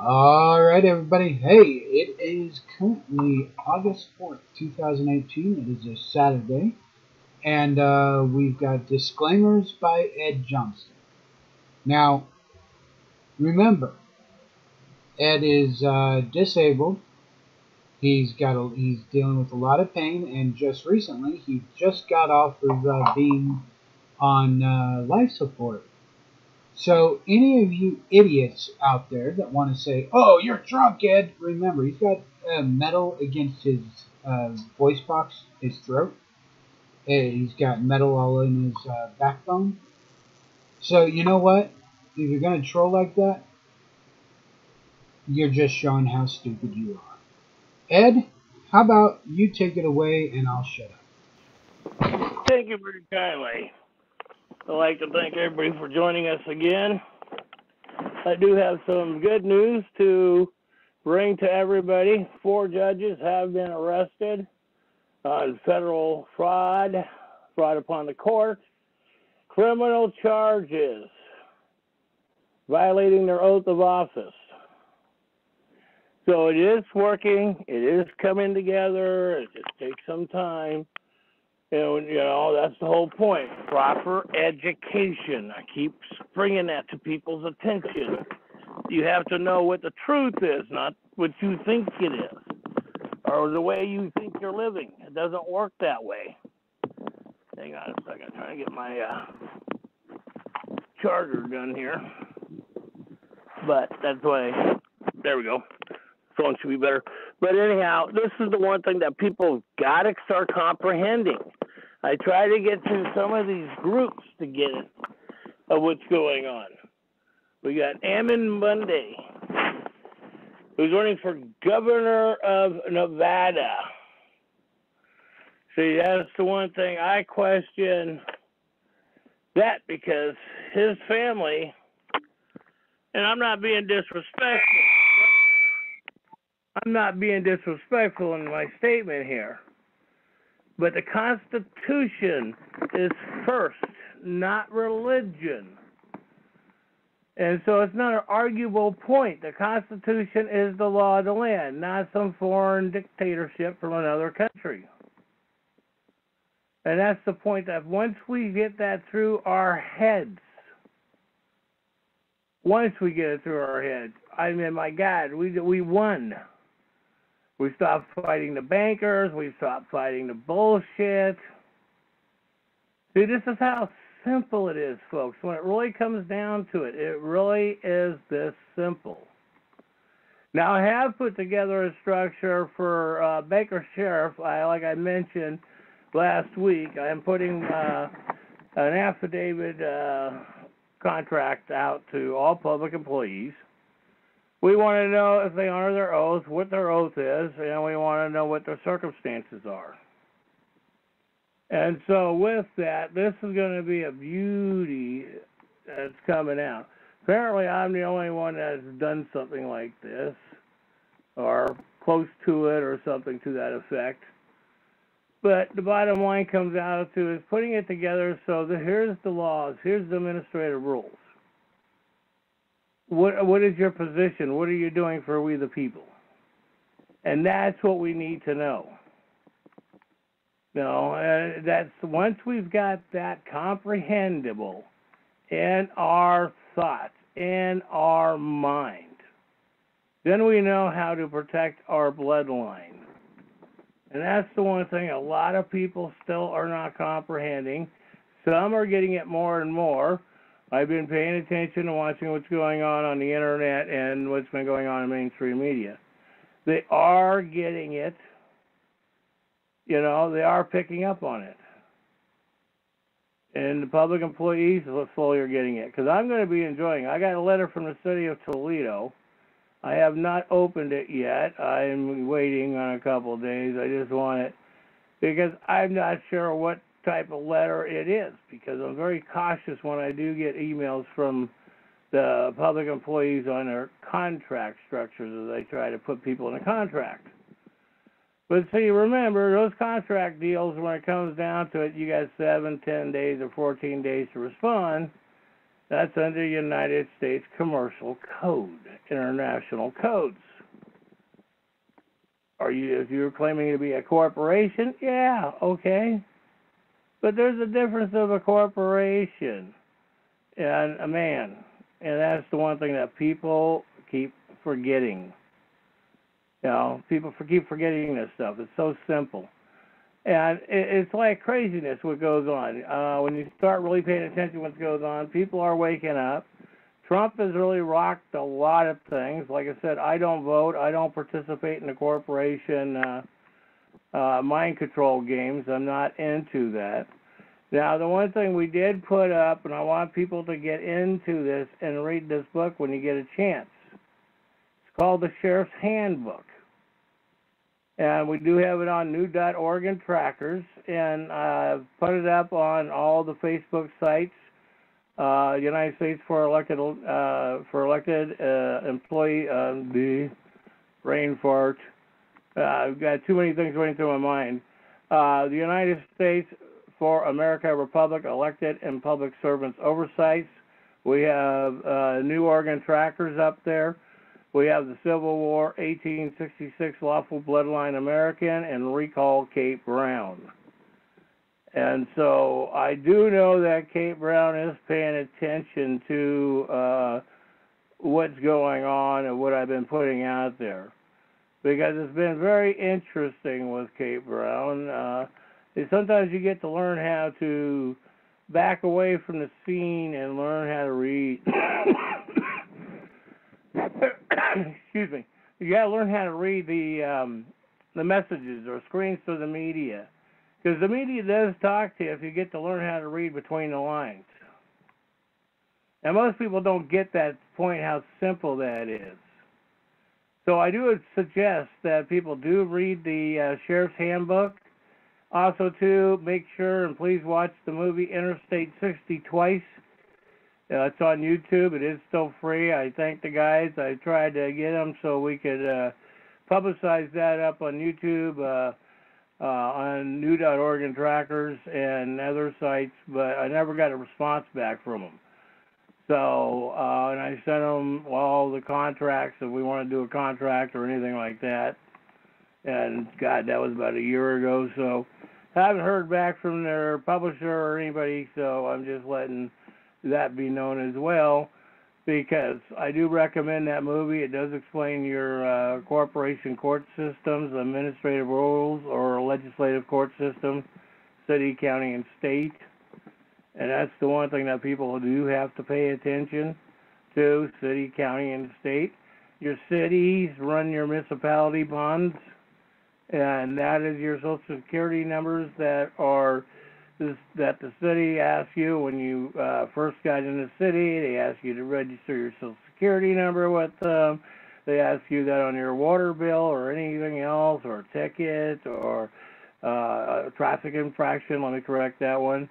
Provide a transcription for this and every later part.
All right, everybody. Hey, it is currently August 4th, 2018. It is a Saturday, and we've got disclaimers by Ed Johnston. Now, remember, Ed is disabled. He's dealing with a lot of pain, and just recently he just got off of being on life support. So any of you idiots out there that want to say, "Oh, you're drunk, Ed," remember he's got metal against his voice box, his throat. He's got metal all in his backbone. So you know what? If you're gonna troll like that, you're just showing how stupid you are. Ed, how about you take it away and I'll shut up. Thank you very kindly. I'd like to thank everybody for joining us again. I do have some good news to bring to everybody. 4 judges have been arrested on federal fraud upon the court, criminal charges, violating their oath of office. So it is working. It is coming together. It just takes some time. And, that's the whole point. Proper education. I keep bringing that to people's attention. You have to know what the truth is, not what you think it is, or the way you think you're living. It doesn't work that way. Hang on a second. I'm trying to get my charger done here. But that's why. There we go. Phone should be better. But anyhow, this is the one thing that people got to start comprehending. I try to get to some of these groups to get it of what's going on. We got Ammon Monday, who's running for governor of Nevada. See, that's the one thing I question that, because his family, and I'm not being disrespectful. I'm not being disrespectful in my statement here, but the Constitution is first, not religion. And so it's not an arguable point. The Constitution is the law of the land, not some foreign dictatorship from another country. And that's the point, that once we get that through our heads, I mean, my God, we won. We stopped fighting the bankers. We stopped fighting the bullshit. See, this is how simple it is, folks. When it really comes down to it, it really is this simple. Now, I have put together a structure for Baker Sheriff. Like I mentioned last week, I am putting an affidavit contract out to all public employees. We want to know if they honor their oath, what their oath is, and we want to know what their circumstances are. And so with that, this is going to be a beauty that's coming out. Apparently, I'm the only one that's done something like this, or close to it, or something to that effect. But the bottom line comes out to is putting it together so that here's the laws, here's the administrative rules. What is your position? What are you doing for we the people? And that's what we need to know. That's once we've got that comprehensible in our thoughts, in our mind, then we know how to protect our bloodline. And that's the one thing a lot of people still are not comprehending. Some are getting it more and more. I've been paying attention and watching what's going on the internet and what's been going on in mainstream media. They are getting it. They are picking up on it. And the public employees slowly are getting it. Because I'm going to be enjoying it. I got a letter from the city of Toledo. I have not opened it yet. I'm waiting on a couple of days. I just want it because I'm not sure what type of letter it is, because I'm very cautious when I do get emails from the public employees on their contract structures as they try to put people in a contract. But see, remember, those contract deals, when it comes down to it, you got 7, 10 days, or 14 days to respond. That's under United States Commercial Code, international codes. If you're claiming to be a corporation, yeah, okay. But there's a difference of a corporation and a man. And that's the one thing that people keep forgetting. People keep forgetting this stuff. It's so simple. And it's like craziness what goes on. When you start really paying attention to what goes on, people are waking up. Trump has really rocked a lot of things. Like I said, I don't vote. I don't participate in the corporation mind control games. I'm not into that. Now, the one thing we did put up, and I want people to get into this and read this book when you get a chance. It's called The Sheriff's Handbook. And we do have it on new.org and trackers, and I've put it up on all the Facebook sites. United States for elected employee, the brain fart. I've got too many things running through my mind. The United States for America Republic elected and public servants oversights. We have new organ trackers up there. We have the Civil War, 1866 lawful bloodline American, and recall Kate Brown. And so I do know that Kate Brown is paying attention to what's going on and what I've been putting out there, because it's been very interesting with Kate Brown. Sometimes you get to learn how to back away from the scene and learn how to read. Excuse me. You got to learn how to read the messages or screens through the media. Because the media does talk to you if you get to learn how to read between the lines. And most people don't get that point, how simple that is. So I do suggest that people do read the Sheriff's Handbook. Also, too, make sure and please watch the movie Interstate 60 twice. It's on YouTube. It is still free. I thank the guys. I tried to get them so we could publicize that up on YouTube, on new.org and trackers and other sites, but I never got a response back from them. So, and I sent them all the contracts if we want to do a contract or anything like that. And, God, that was about a year ago. So, I haven't heard back from their publisher or anybody, so I'm just letting that be known as well, because I do recommend that movie. It does explain your corporation court systems, administrative rules, or legislative court system, city, county, and state. And that's the one thing that people do have to pay attention to, city, county, and state. Your cities run your municipality bonds, and that is your Social Security numbers that the city asks you when you first got in the city. They ask you to register your Social Security number with them. They ask you that on your water bill or anything else, or a ticket, or a traffic infraction. Let me correct that one.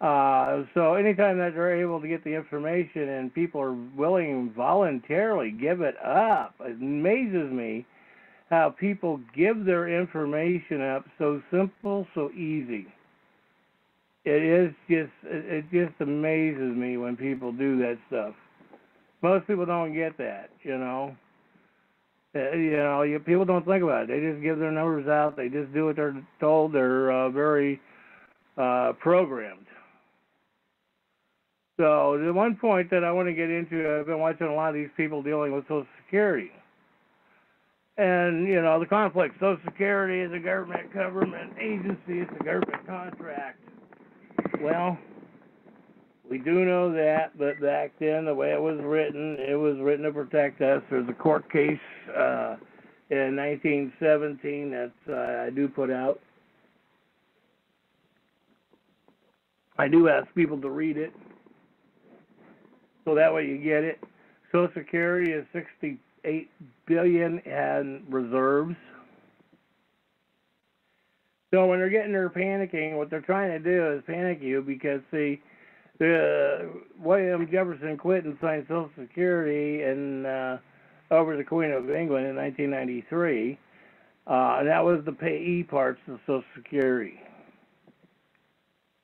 So anytime that they're able to get the information and people are willing to voluntarily give it up, it amazes me how people give their information up so simple, so easy. It just amazes me when people do that stuff. Most people don't get that, people don't think about it. They just give their numbers out. They just do what they're told. They're very programmed. So the one point that I want to get into, I've been watching a lot of these people dealing with Social Security. And, the conflict. Social Security is a government agency. It's a government contract. Well, we do know that, but back then, the way it was written to protect us. There's a court case in 1917 that I do put out. I do ask people to read it, so that way you get it. Social Security is $68 billion in reserves. So when they're panicking, what they're trying to do is panic you, because William Jefferson quit and signed Social Security over the Queen of England in 1993, and that was the payee parts of Social Security.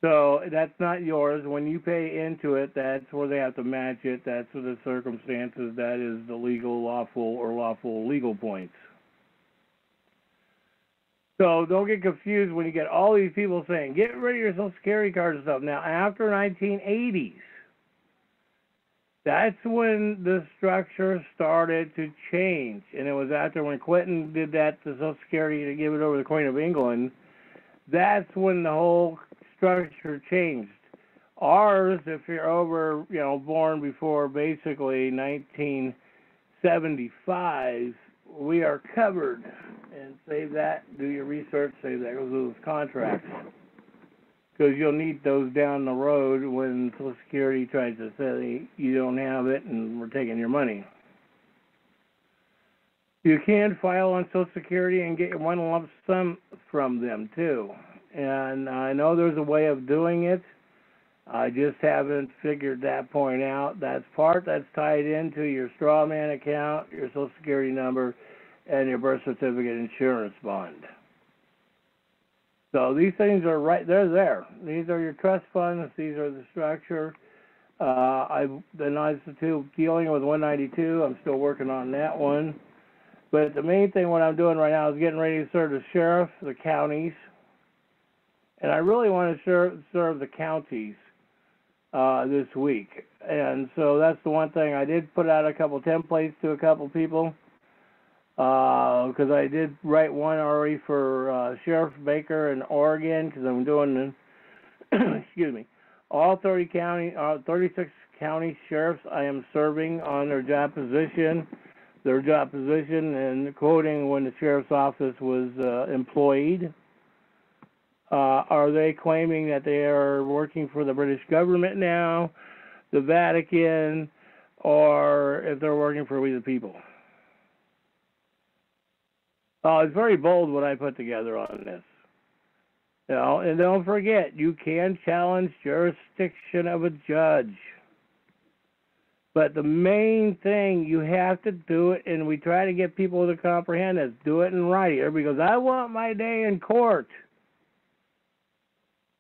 So that's not yours. When you pay into it, that's where they have to match it. That's for the circumstances. That is the legal, lawful, or lawful legal points. So don't get confused when you get all these people saying, get rid of your Social Security card and stuff. Now, after 1980s, that's when the structure started to change. And it was after when Clinton did that to Social Security to give it over to the Queen of England, that's when the whole structure changed. Ours, if you're over, born before basically 1975, we are covered. And save that, do your research, save that, those contracts. Because you'll need those down the road when Social Security tries to say you don't have it and we're taking your money. You can file on Social Security and get one lump sum from them too. And I know there's a way of doing it. I just haven't figured that point out. That's tied into your straw man account, your Social Security number, and your birth certificate insurance bond. So these things are they're there. These are your trust funds. These are the structure. I've been dealing with 192. I'm still working on that one. But the main thing what I'm doing right now is getting ready to serve the sheriff, the counties. And I really want to serve the counties this week. And so that's the one thing. I did put out a couple templates to a couple people. Because I did write one already for Sheriff Baker in Oregon, because I'm doing all 36 county sheriffs I am serving on their job position, and quoting when the sheriff's office was employed. Are they claiming that they are working for the British government now, the Vatican, or if they're working for we the people? It's very bold what I put together on this. And don't forget, you can challenge jurisdiction of a judge. But the main thing, you have to do it, and we try to get people to comprehend this, do it in writing. Everybody goes, I want my day in court.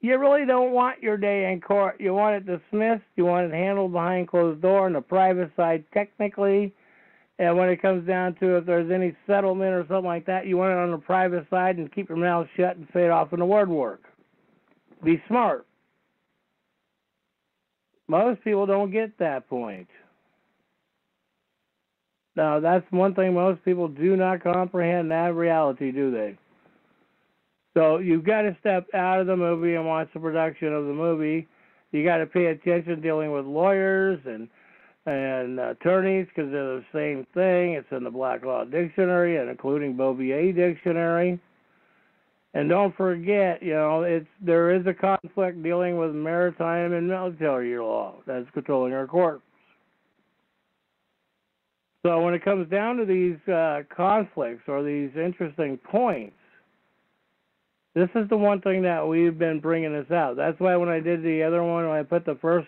You really don't want your day in court. You want it dismissed. You want it handled behind closed door on the private side technically. And when it comes down to if there's any settlement or something like that, you want it on the private side and keep your mouth shut and fade off in the word work. Be smart. Most people don't get that point. Now, that's one thing most people do not comprehend that reality, do they? So you've got to step out of the movie and watch the production of the movie. You got to pay attention dealing with lawyers and attorneys, because they're the same thing. It's in the Black Law Dictionary and including Beauvier Dictionary. And don't forget, there is a conflict dealing with maritime and military law that's controlling our courts. So when it comes down to these conflicts or these interesting points, this is the one thing that we've been bringing this out. That's why when I did the other one, when I put the first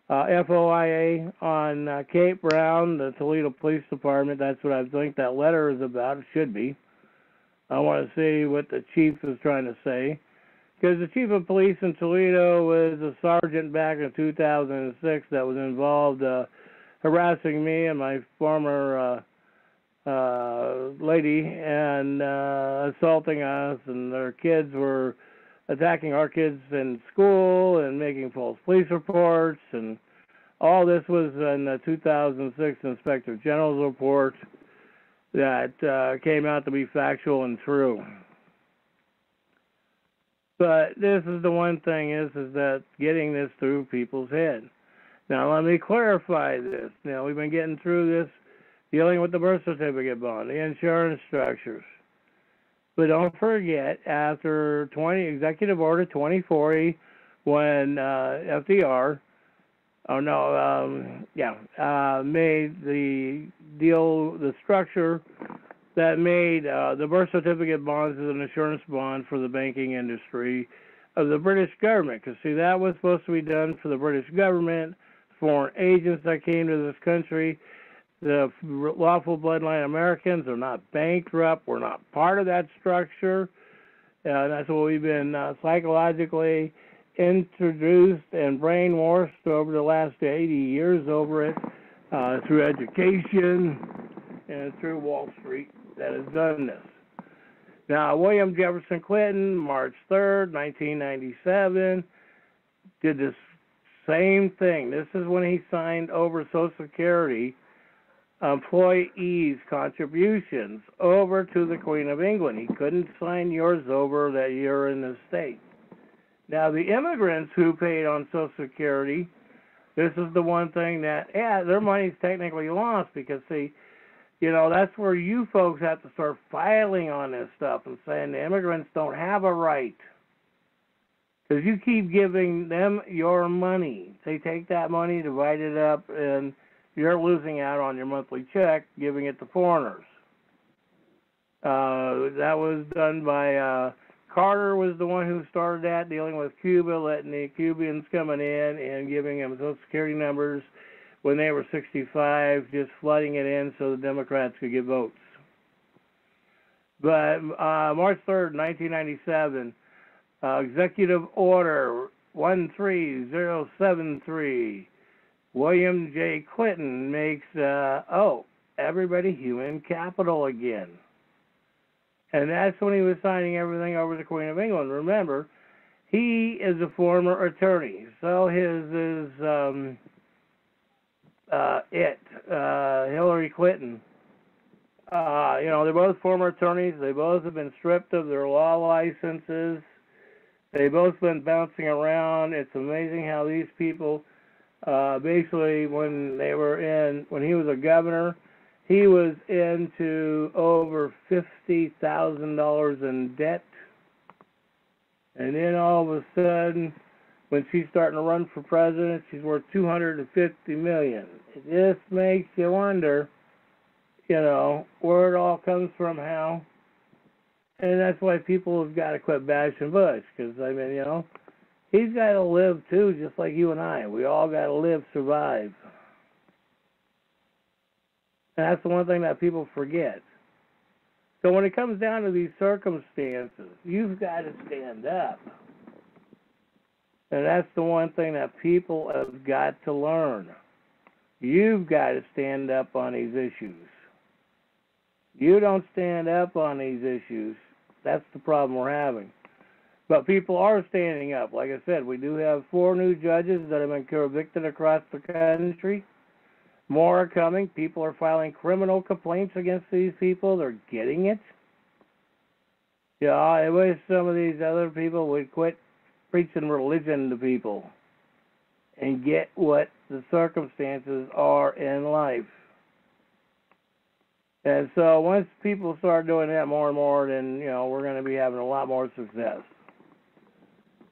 FOIA on Cape Brown, the Toledo Police Department, that's what I think that letter is about. It should be. I want to see what the chief is trying to say. Because the chief of police in Toledo was a sergeant back in 2006 that was involved harassing me and my former lady and assaulting us, and their kids were attacking our kids in school and making false police reports, and all this was in the 2006 Inspector General's report that came out to be factual and true. But this is the one thing is that getting this through people's head. Now let me clarify this. Now we've been getting through this, dealing with the birth certificate bond, the insurance structures. But don't forget, after Executive Order 2040, when FDR, made the structure that made the birth certificate bonds as an insurance bond for the banking industry of the British government. Because, see, that was supposed to be done for the British government, foreign agents that came to this country. The lawful bloodline Americans are not bankrupt. We're not part of that structure. That's what we've been psychologically introduced and brainwashed over the last 80 years over it through education and through Wall Street that has done this. Now, William Jefferson Clinton, March 3rd, 1997, did this same thing. This is when he signed over Social Security employees' contributions over to the Queen of England. He couldn't sign yours over that you're in the state. Now, the immigrants who paid on Social Security, this is the one thing that, yeah, their money's technically lost because, see, you know, that's where you folks have to start filing on this stuff and saying the immigrants don't have a right. Because you keep giving them your money. They take that money, divide it up, and you're losing out on your monthly check, giving it to foreigners. That was done by Carter was the one who started that, dealing with Cuba, letting the Cubans coming in and giving them Social Security numbers when they were 65, just flooding it in so the Democrats could get votes. But March 3rd, 1997, Executive Order 13073, William J. Clinton makes, everybody human capital again. And that's when he was signing everything over to the Queen of England. Remember, he is a former attorney, so his is Hillary Clinton. You know, they're both former attorneys. They both have been stripped of their law licenses. They've both been bouncing around. It's amazing how these people, basically, when he was a governor, he was into over $50,000 in debt. And then all of a sudden, when she's starting to run for president, she's worth $250 million. It just makes you wonder, you know, where it all comes from, how. And that's why people have got to quit bashing Bush, because, I mean, you know, he's got to live too, just like you and I. We all got to live, survive. And that's the one thing that people forget. So when it comes down to these circumstances, you've got to stand up. And that's the one thing that people have got to learn. You've got to stand up on these issues. You don't stand up on these issues, that's the problem we're having. But people are standing up. Like I said, we do have 4 new judges that have been convicted across the country. More are coming. People are filing criminal complaints against these people. They're getting it. Yeah, I wish some of these other people would quit preaching religion to people and get what the circumstances are in life. And so once people start doing that more and more, then, you know, we're going to be having a lot more success.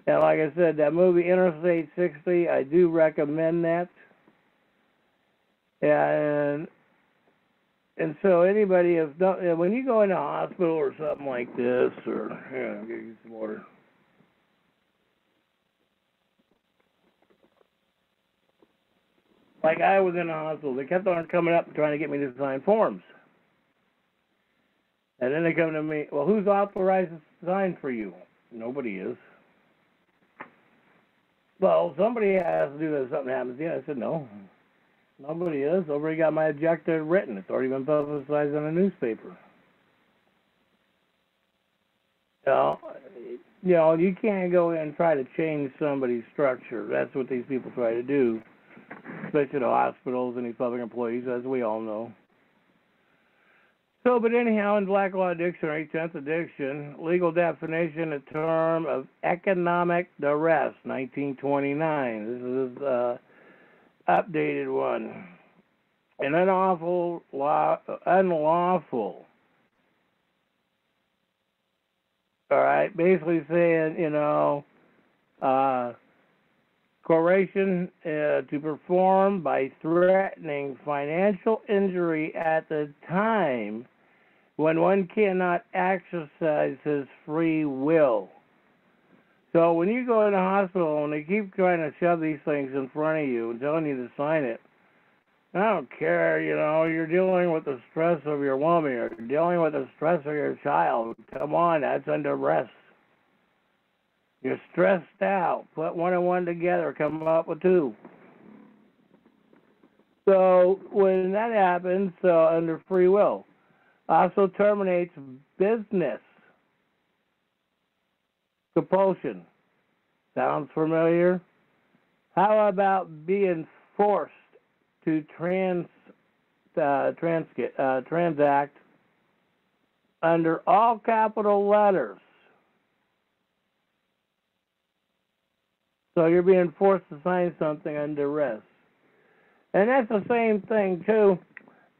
And like I said, that movie Interstate 60, I do recommend that. And so anybody, when you go in a hospital or something like this, or, here, I'll give you some water. Like I was in a hospital, they kept on coming up and trying to get me to sign forms. And then they come to me, well, who's authorized to sign for you? Nobody is. Well, somebody has to do that if something happens to you. I said, no, nobody is. I've already got my objective written. It's already been publicized in a newspaper. You know, you can't go in and try to change somebody's structure. That's what these people try to do, especially the hospitals and these public employees, as we all know. So, but anyhow, in Black Law Dictionary, 10th edition, legal definition, a term of economic duress, 1929. This is updated one. An unlawful, all right, basically saying, you know, coercion to perform by threatening financial injury at the time when one cannot exercise his free will. So when you go in the hospital and they keep trying to shove these things in front of you and telling you to sign it, I don't care, you know, you're dealing with the stress of your woman, you're dealing with the stress of your child. Come on, that's under arrest. You're stressed out. Put one and one together, come up with two. So when that happens, under free will, also terminates business compulsion. Sounds familiar? How about being forced to transact under all capital letters? So you're being forced to sign something under duress. And that's the same thing, too,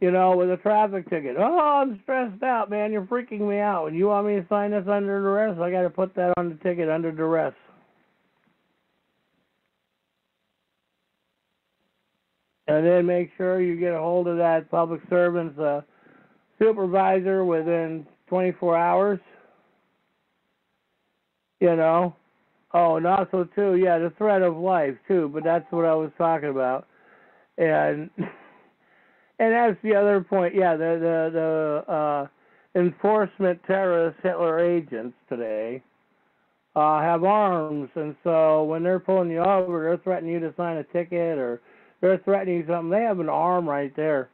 with a traffic ticket. Oh, I'm stressed out, man. You're freaking me out. And you want me to sign this under duress? I got to put that on the ticket under duress. And then make sure you get a hold of that public servant's supervisor within 24 hours. Oh, and also, too, the threat of life, too. But that's what I was talking about. And that's the other point. Yeah, the enforcement terrorists, Hitler agents today, have arms, and so when they're pulling you over, they're threatening you to sign a ticket, or they're threatening you something. They have an arm right there.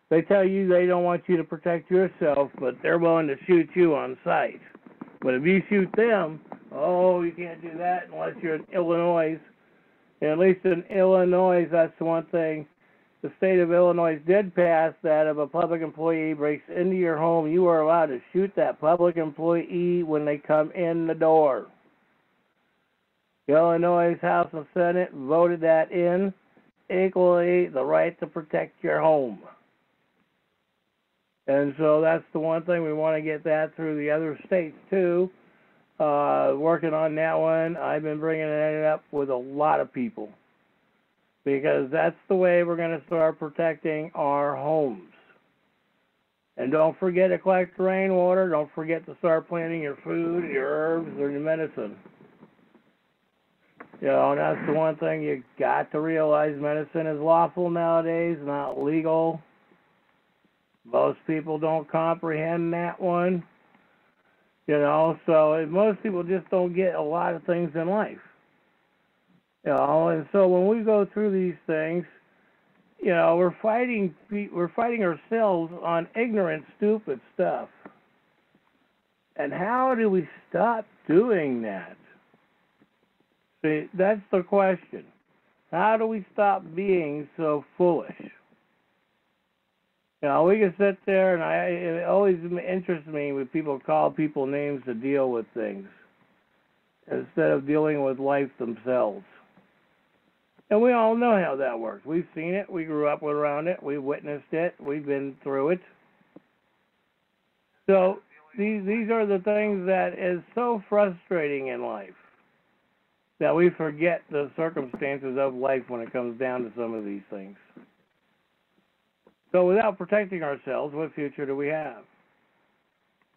They tell you they don't want you to protect yourself, but they're willing to shoot you on sight. But if you shoot them, you can't do that unless you're in Illinois. And at least in Illinois, that's the one thing. The state of Illinois did pass that if a public employee breaks into your home, you are allowed to shoot that public employee when they come in the door. The Illinois House and Senate voted that in, equally the right to protect your home. And so that's the one thing we want to get that through the other states too. Working on that one. I've been bringing it up with a lot of people because that's the way we're going to start protecting our homes. And don't forget to collect rainwater. Don't forget to start planting your food, your herbs, or your medicine. And that's the one thing you got to realize. Medicine is lawful nowadays, not legal. Most people don't comprehend that one. So most people just don't get a lot of things in life. And so when we go through these things, we're fighting ourselves on ignorant, stupid stuff. And how do we stop doing that? See, that's the question. How do we stop being so foolish? We can sit there, and it always interests me when people call people names to deal with things instead of dealing with life themselves. And we all know how that works. We've seen it. We grew up around it. We witnessed it. We've been through it. So these are the things that is so frustrating in life that we forget the circumstances of life when it comes down to some of these things. So without protecting ourselves, what future do we have?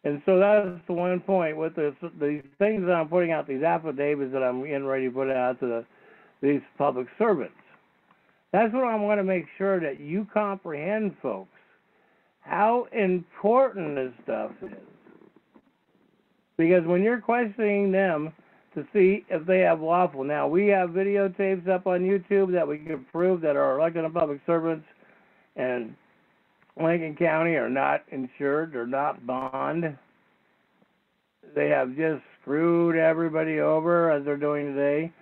And so that's the one point with these things that I'm putting out, these affidavits that I'm getting ready to put out to these public servants. That's what I want to make sure that you comprehend, folks, how important this stuff is. Because when you're questioning them to see if they have lawful, now we have videotapes up on YouTube that we can prove that our elected and public servants and Lincoln County are not insured or not bond. They have just screwed everybody over as they're doing today.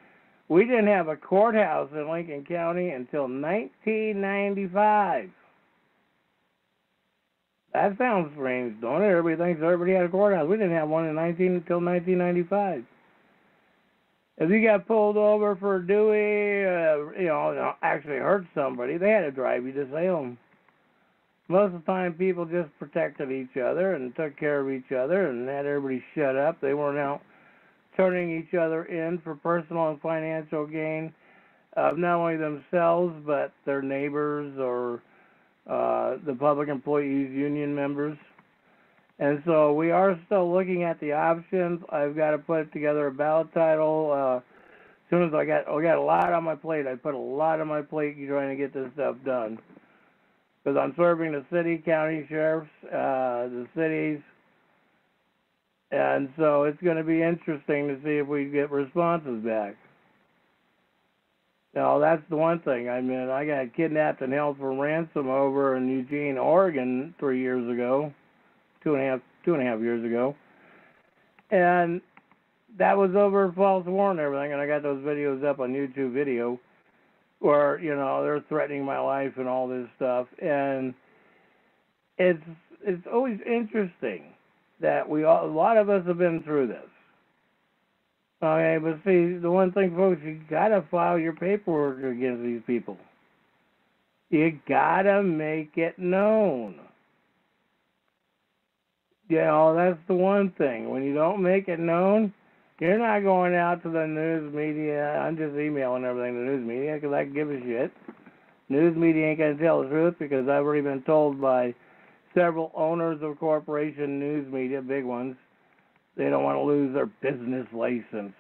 We didn't have a courthouse in Lincoln County until 1995. That sounds strange, don't it? Everybody thinks everybody had a courthouse. We didn't have one until 1995. If you got pulled over for Dewey, actually hurt somebody, they had to drive you to Salem. Most of the time, people just protected each other and took care of each other and had everybody shut up. They weren't out turning each other in for personal and financial gain of not only themselves, but their neighbors or the public employees union members. And so we are still looking at the options. I've got to put together a ballot title. As soon as I got a lot on my plate, I put a lot on my plate trying to get this stuff done. Because I'm serving the city, county sheriffs, the cities, And so it's going to be interesting to see if we get responses back. Now, that's the one thing. I mean, I got kidnapped and held for ransom over in Eugene, Oregon 3 years ago, two and a half years ago. And that was over false warrant and everything, and I got those videos up on YouTube video where, you know, they're threatening my life and all this stuff. And it's always interesting that a lot of us have been through this. Okay, but see, the one thing, folks, you gotta file your paperwork against these people. You gotta make it known. You know, that's the one thing. When you don't make it known, you're not going out to the news media. I'm just emailing everything to the news media because I give a shit. News media ain't gonna tell the truth because I've already been told by several owners of corporation news media, big ones, they don't want to lose their business license.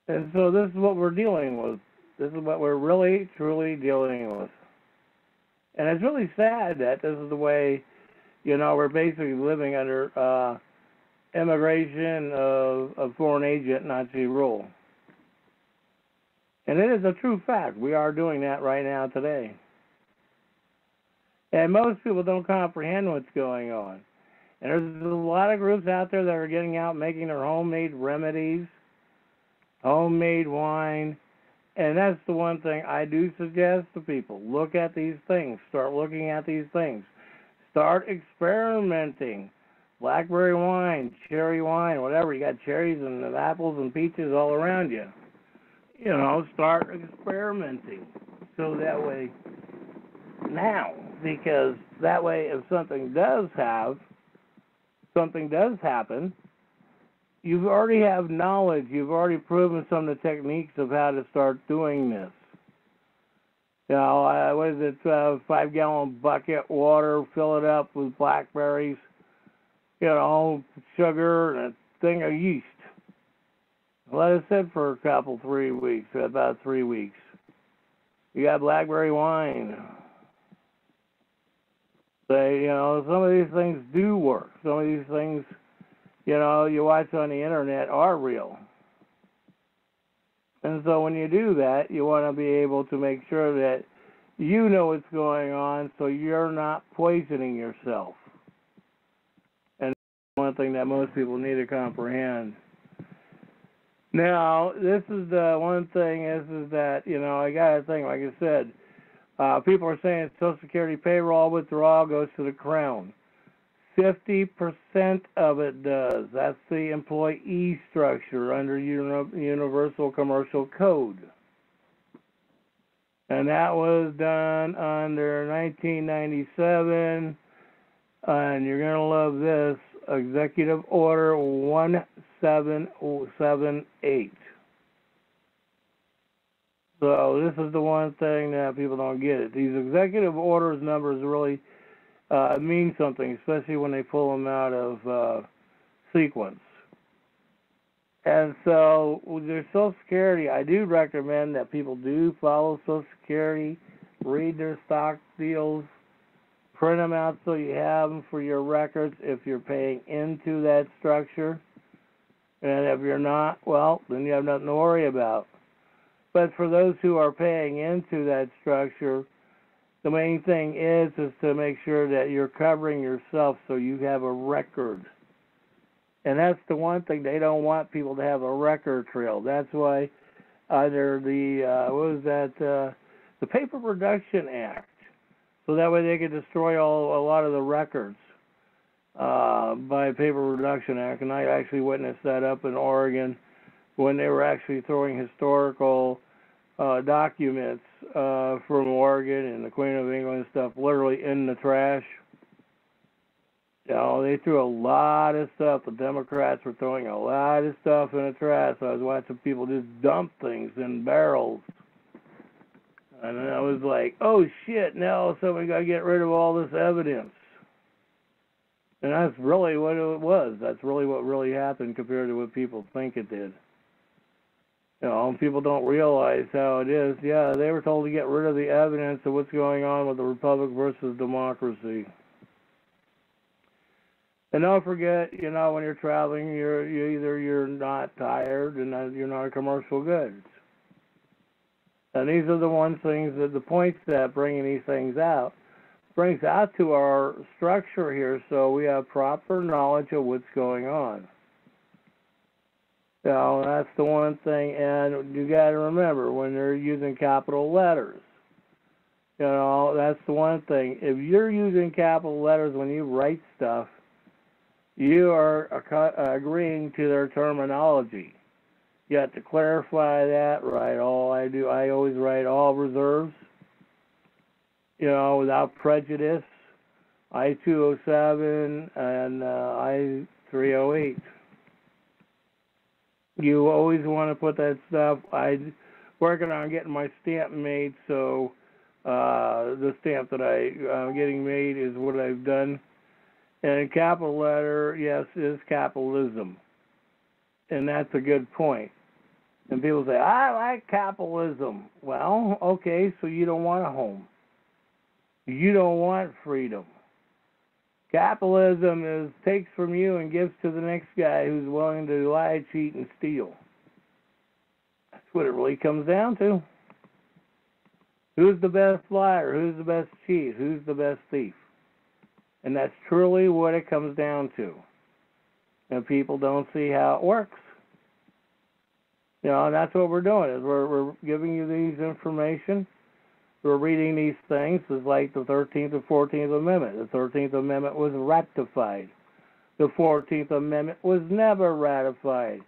And so this is what we're dealing with. This is what we're really, truly dealing with. And it's really sad that this is the way, you know, we're basically living under immigration of foreign agent Nazi rule. And it is a true fact. We are doing that right now today. And most people don't comprehend what's going on. And there's a lot of groups out there that are getting out making their homemade remedies, homemade wine. And that's the one thing I do suggest to people. Look at these things. Start looking at these things. Start experimenting. Blackberry wine, cherry wine, whatever. You got cherries and apples and peaches all around you. You know, start experimenting. So that way, now, because that way if something does happen, you already have knowledge. You've already proven some of the techniques of how to start doing this. You know, what is it, 5-gallon bucket water, fill it up with blackberries, you know, sugar, and a thing of yeast. Let it sit for a couple, 3 weeks, about 3 weeks. You got blackberry wine. You know, some of these things do work. Some of these things, you know, you watch on the internet are real. And so when you do that, you want to be able to make sure that you know what's going on so you're not poisoning yourself. And that's one thing that most people need to comprehend. Now, this is the one thing is that, you know, I got to think, like I said, people are saying Social Security payroll withdrawal goes to the Crown. 50% of it does. That's the employee structure under Universal Commercial Code. And that was done under 1997. And you're going to love this. Executive Order 1778. So this is the one thing that people don't get it. These executive orders numbers really mean something, especially when they pull them out of sequence. And so with their Social Security, I do recommend that people do follow Social Security, read their stock deals, print them out so you have them for your records if you're paying into that structure. And if you're not, well, then you have nothing to worry about. But for those who are paying into that structure, the main thing is to make sure that you're covering yourself so you have a record. And that's the one thing, they don't want people to have a record trail. That's why under the, the Paper Production Act, so that way they could destroy a lot of the records by Paper Production Act. And I actually witnessed that up in Oregon when they were actually throwing historical documents from Oregon and the Queen of England stuff literally in the trash. You know, they threw a lot of stuff. The Democrats were throwing a lot of stuff in the trash. I was watching people just dump things in barrels. And I was like, oh shit, now somebody got to get rid of all this evidence. And that's really what it was. That's really what really happened compared to what people think it did. You know, people don't realize how it is. Yeah, they were told to get rid of the evidence of what's going on with the Republic versus democracy. And don't forget, you know, when you're traveling, you're not tired and you're not a commercial goods. And these are the the points that bringing these things out brings out to our structure here, so we have proper knowledge of what's going on. You know, that's the one thing, and you got to remember when they're using capital letters. You know, that's the one thing. If you're using capital letters when you write stuff, you are agreeing to their terminology. You have to clarify that, right? I always write all reserves, you know, without prejudice, I-207 and I-308. You always want to put that stuff. I'm working on getting my stamp made, so the stamp that I'm getting made is what I've done. And capital letter, yes, is capitalism. And that's a good point. And people say, I like capitalism. Well, okay, so you don't want a home. You don't want freedom. Capitalism takes from you and gives to the next guy who's willing to lie, cheat, and steal. That's what it really comes down to. Who's the best liar? Who's the best cheat? Who's the best thief? And that's truly what it comes down to. And people don't see how it works. You know, and that's what we're doing, is we're giving you these information. We're reading these things. It's like the 13th and 14th Amendment. The 13th Amendment was ratified. The 14th Amendment was never ratified.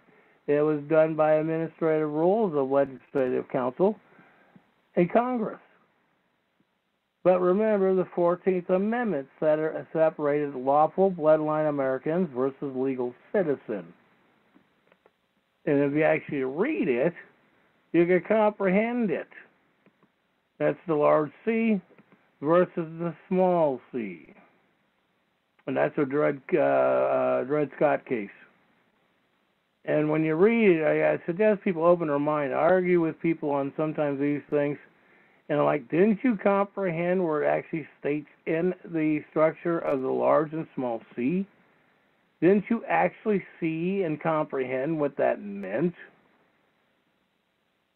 It was done by administrative rules of Legislative Council and Congress. But remember, the 14th Amendment separated lawful bloodline Americans versus legal citizens. And if you actually read it, you can comprehend it. That's the large C versus the small c. And that's a Dred Scott case. And when you read it, I suggest people open their mind. I argue with people on sometimes these things. And I'm like, didn't you comprehend where it actually states in the structure of the large and small c? Didn't you actually see and comprehend what that meant?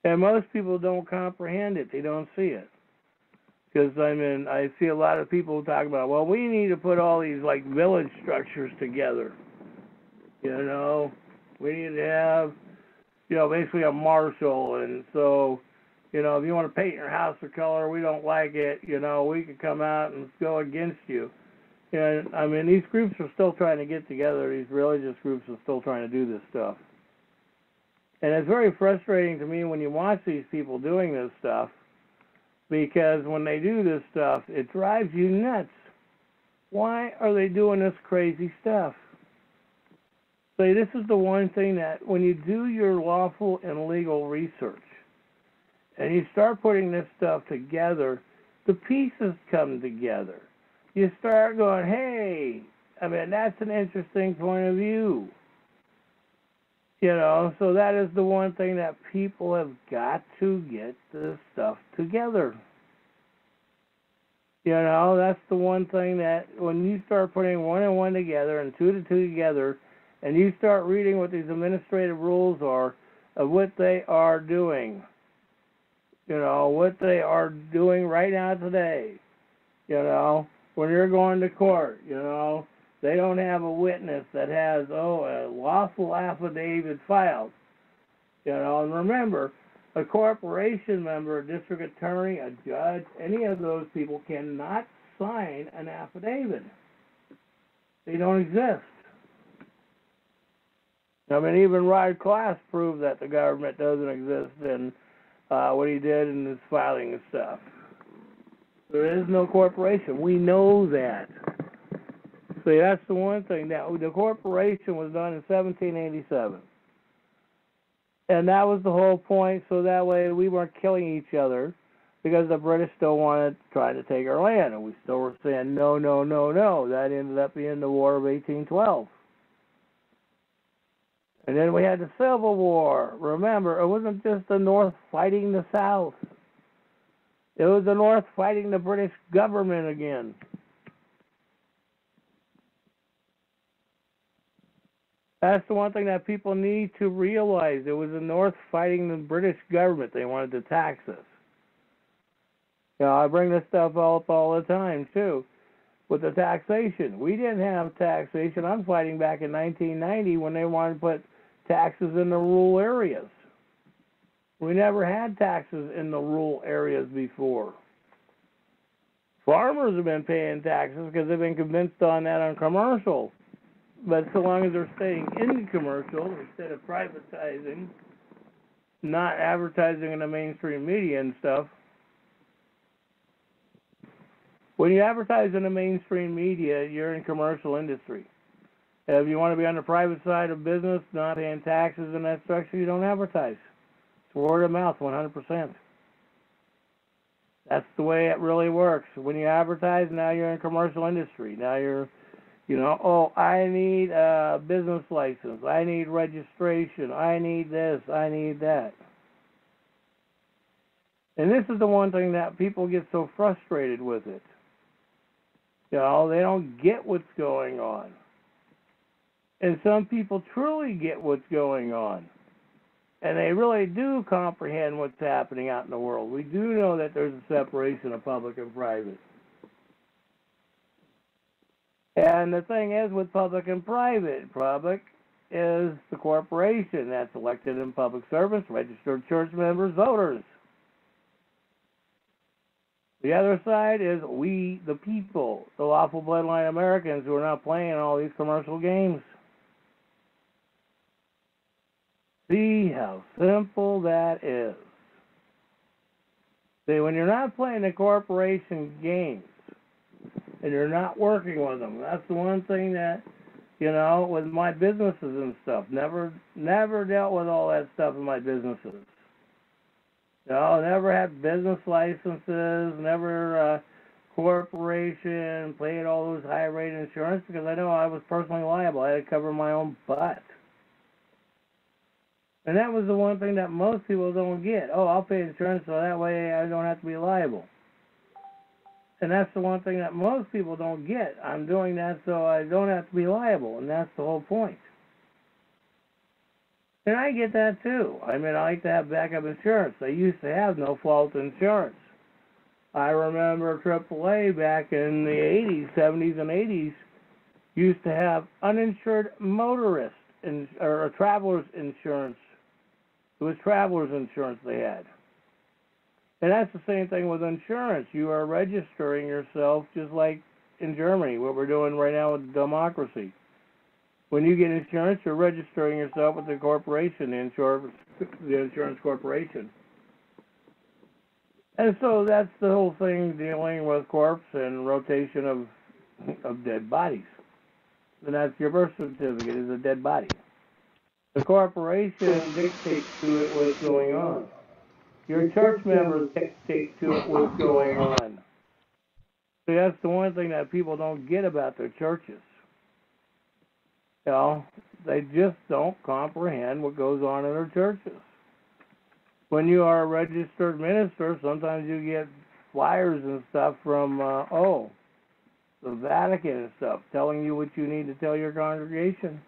And most people don't comprehend it. They don't see it. Because, I see a lot of people talk about, well, we need to put all these, like, village structures together. You know, we need to have, you know, basically a marshal. And so, you know, if you want to paint your house a color, we don't like it, you know, we could come out and go against you. And, these groups are still trying to get together. These religious groups are still trying to do this stuff. And it's very frustrating to me when you watch these people doing this stuff, because when they do this stuff, it drives you nuts. Why are they doing this crazy stuff? See, this is the one thing that when you do your lawful and legal research, and you start putting this stuff together, the pieces come together. You start going, hey, that's an interesting point of view. You know, so that is the one thing that people have got to get this stuff together. You know, that's the one thing that when you start putting one and one together and two together, and you start reading what these administrative rules are of what they are doing, you know, what they are doing right now today, you know, when you're going to court, you know, they don't have a witness that has, a lawful affidavit filed. You know, and remember, a corporation member, a district attorney, a judge, any of those people cannot sign an affidavit. They don't exist. Even Rod Class proved that the government doesn't exist in what he did in his filing and stuff. There is no corporation. We know that. See, that's the one thing. Now, the corporation was done in 1787. And that was the whole point, so that way we weren't killing each other because the British still wanted to try to take our land. And we still were saying, no, no, no, no. That ended up being the War of 1812. And then we had the Civil War. Remember, it wasn't just the North fighting the South. It was the North fighting the British government again. That's the one thing that people need to realize. It was the North fighting the British government. They wanted to tax us. You know, I bring this stuff up all the time, too, with the taxation. We didn't have taxation. I'm fighting back in 1990 when they wanted to put taxes in the rural areas. We never had taxes in the rural areas before. Farmers have been paying taxes because they've been convinced on that on commercial. But so long as they're staying in commercial instead of privatizing, not advertising in the mainstream media and stuff. When you advertise in the mainstream media, you're in commercial industry. If you want to be on the private side of business, not paying taxes in that structure, you don't advertise. It's word of mouth, 100%. That's the way it really works. When you advertise, now you're in commercial industry. Now you're, you know, oh, I need a business license. I need registration. I need this. I need that. And this is the one thing that people get so frustrated with it. You know, they don't get what's going on. And some people truly get what's going on. And they really do comprehend what's happening out in the world. We do know that there's a separation of public and private. And the thing is with public and private, public is the corporation that's elected in public service, registered church members, voters. The other side is we, the people, the lawful bloodline Americans who are not playing all these commercial games. See how simple that is. See, when you're not playing the corporation games and you're not working with them, that's the one thing that, you know, with my businesses and stuff, never dealt with all that stuff in my businesses. No, never had business licenses, never corporation, played all those high rate insurance because I know I was personally liable. I had to cover my own butt. And that was the one thing that most people don't get. Oh, I'll pay insurance so that way I don't have to be liable. And that's the one thing that most people don't get. I'm doing that so I don't have to be liable, and that's the whole point. And I get that too. I mean, I like to have backup insurance. I used to have no-fault insurance. I remember AAA back in the 80s, 70s, and 80s used to have uninsured motorist or traveler's insurance. It was traveler's insurance they had. And that's the same thing with insurance. You are registering yourself just like in Germany, what we're doing right now with democracy. When you get insurance, you're registering yourself with the corporation, the insurance corporation. And so that's the whole thing dealing with corpse and rotation of dead bodies. And that's your birth certificate is a dead body. The corporation dictates to it what's going on. Your church members dictate to it what's going on. See, that's the one thing that people don't get about their churches. You know, they just don't comprehend what goes on in their churches. When you are a registered minister, sometimes you get flyers and stuff from, the Vatican and stuff, telling you what you need to tell your congregation.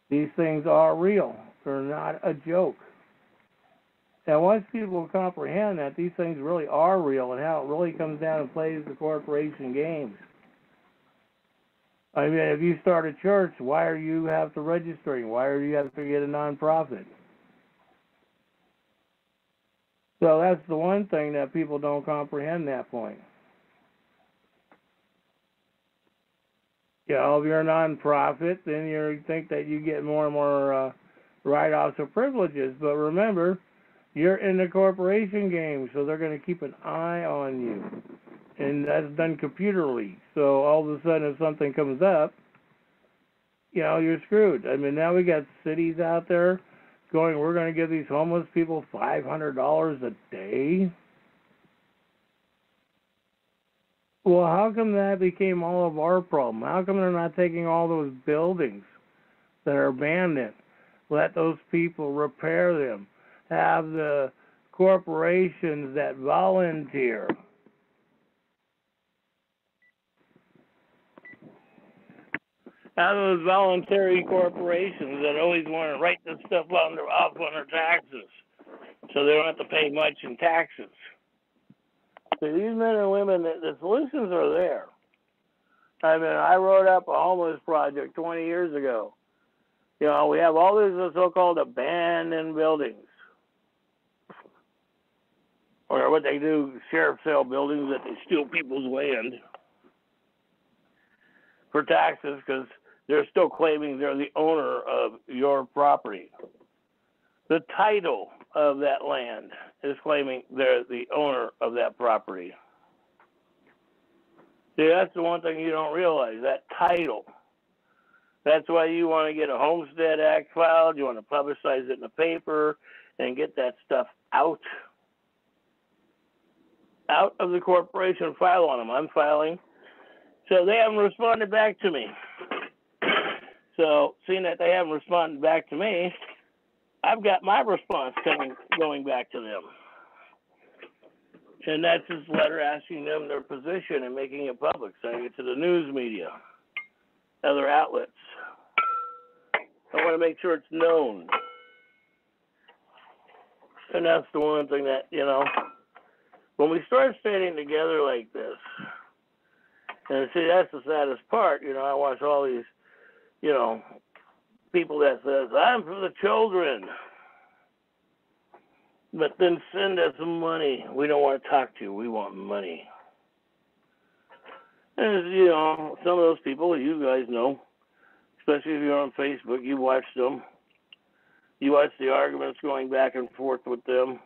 These things are real. They're not a joke. And once people comprehend that these things really are real and how it really comes down and plays the corporation games. I mean, if you start a church, why are you have to registering? Why are you have to get a nonprofit? So that's the one thing that people don't comprehend that point. You know, if you're a nonprofit, then you think that you get more and more write-offs or privileges. But remember, you're in the corporation game, so they're going to keep an eye on you. And that's done computerly. So all of a sudden, if something comes up, you know, you're screwed. I mean, now we got cities out there going, we're going to give these homeless people $500 a day. Well, how come that became all of our problem? How come they're not taking all those buildings that are abandoned, let those people repair them, have the corporations that volunteer? Out of those voluntary corporations that always want to write this stuff off on their taxes, so they don't have to pay much in taxes. So these men and women, the solutions are there. I mean, I wrote up a homeless project 20 years ago. You know, we have all these so-called abandoned buildings, or what they do, sheriff sale buildings that they steal people's land for taxes because they're still claiming they're the owner of your property. The title of that land is claiming they're the owner of that property. See, that's the one thing you don't realize, that title. That's why you want to get a Homestead Act filed, you want to publicize it in the paper, and get that stuff out of the corporation, file on them. I'm filing. So they haven't responded back to me. So seeing that they haven't responded back to me, I've got my response going back to them. And that's this letter asking them their position and making it public, sending it to the news media, other outlets. I want to make sure it's known. And that's the one thing that, you know, when we start standing together like this, and see, that's the saddest part, you know, I watch all these, you know, people that says, I'm for the children, but then send us some money. We don't want to talk to you. We want money. And, you know, some of those people, you guys know, especially if you're on Facebook, you watch them. You watch the arguments going back and forth with them,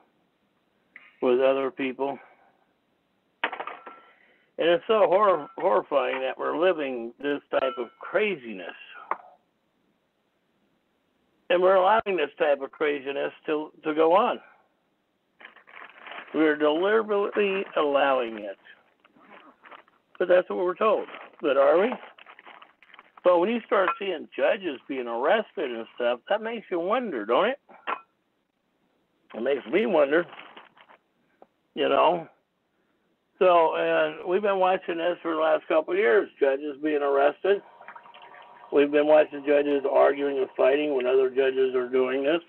with other people. And it's so horrifying that we're living this type of craziness. And we're allowing this type of craziness to go on. We're deliberately allowing it. But that's what we're told. But are we? But when you start seeing judges being arrested and stuff, that makes you wonder, don't it? It makes me wonder, you know. So, and we've been watching this for the last couple of years, judges being arrested. We've been watching judges arguing and fighting when other judges are doing this.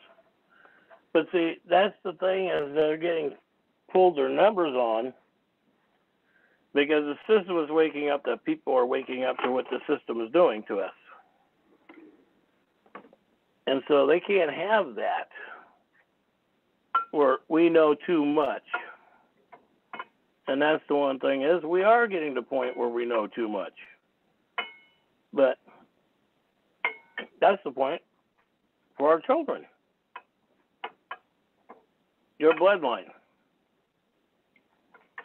But see, that's the thing, is they're getting pulled their numbers on because the system is waking up, that people are waking up to what the system is doing to us. And so they can't have that where we know too much. And that's the one thing, is we are getting to the point where we know too much. But that's the point for our children. Your bloodline.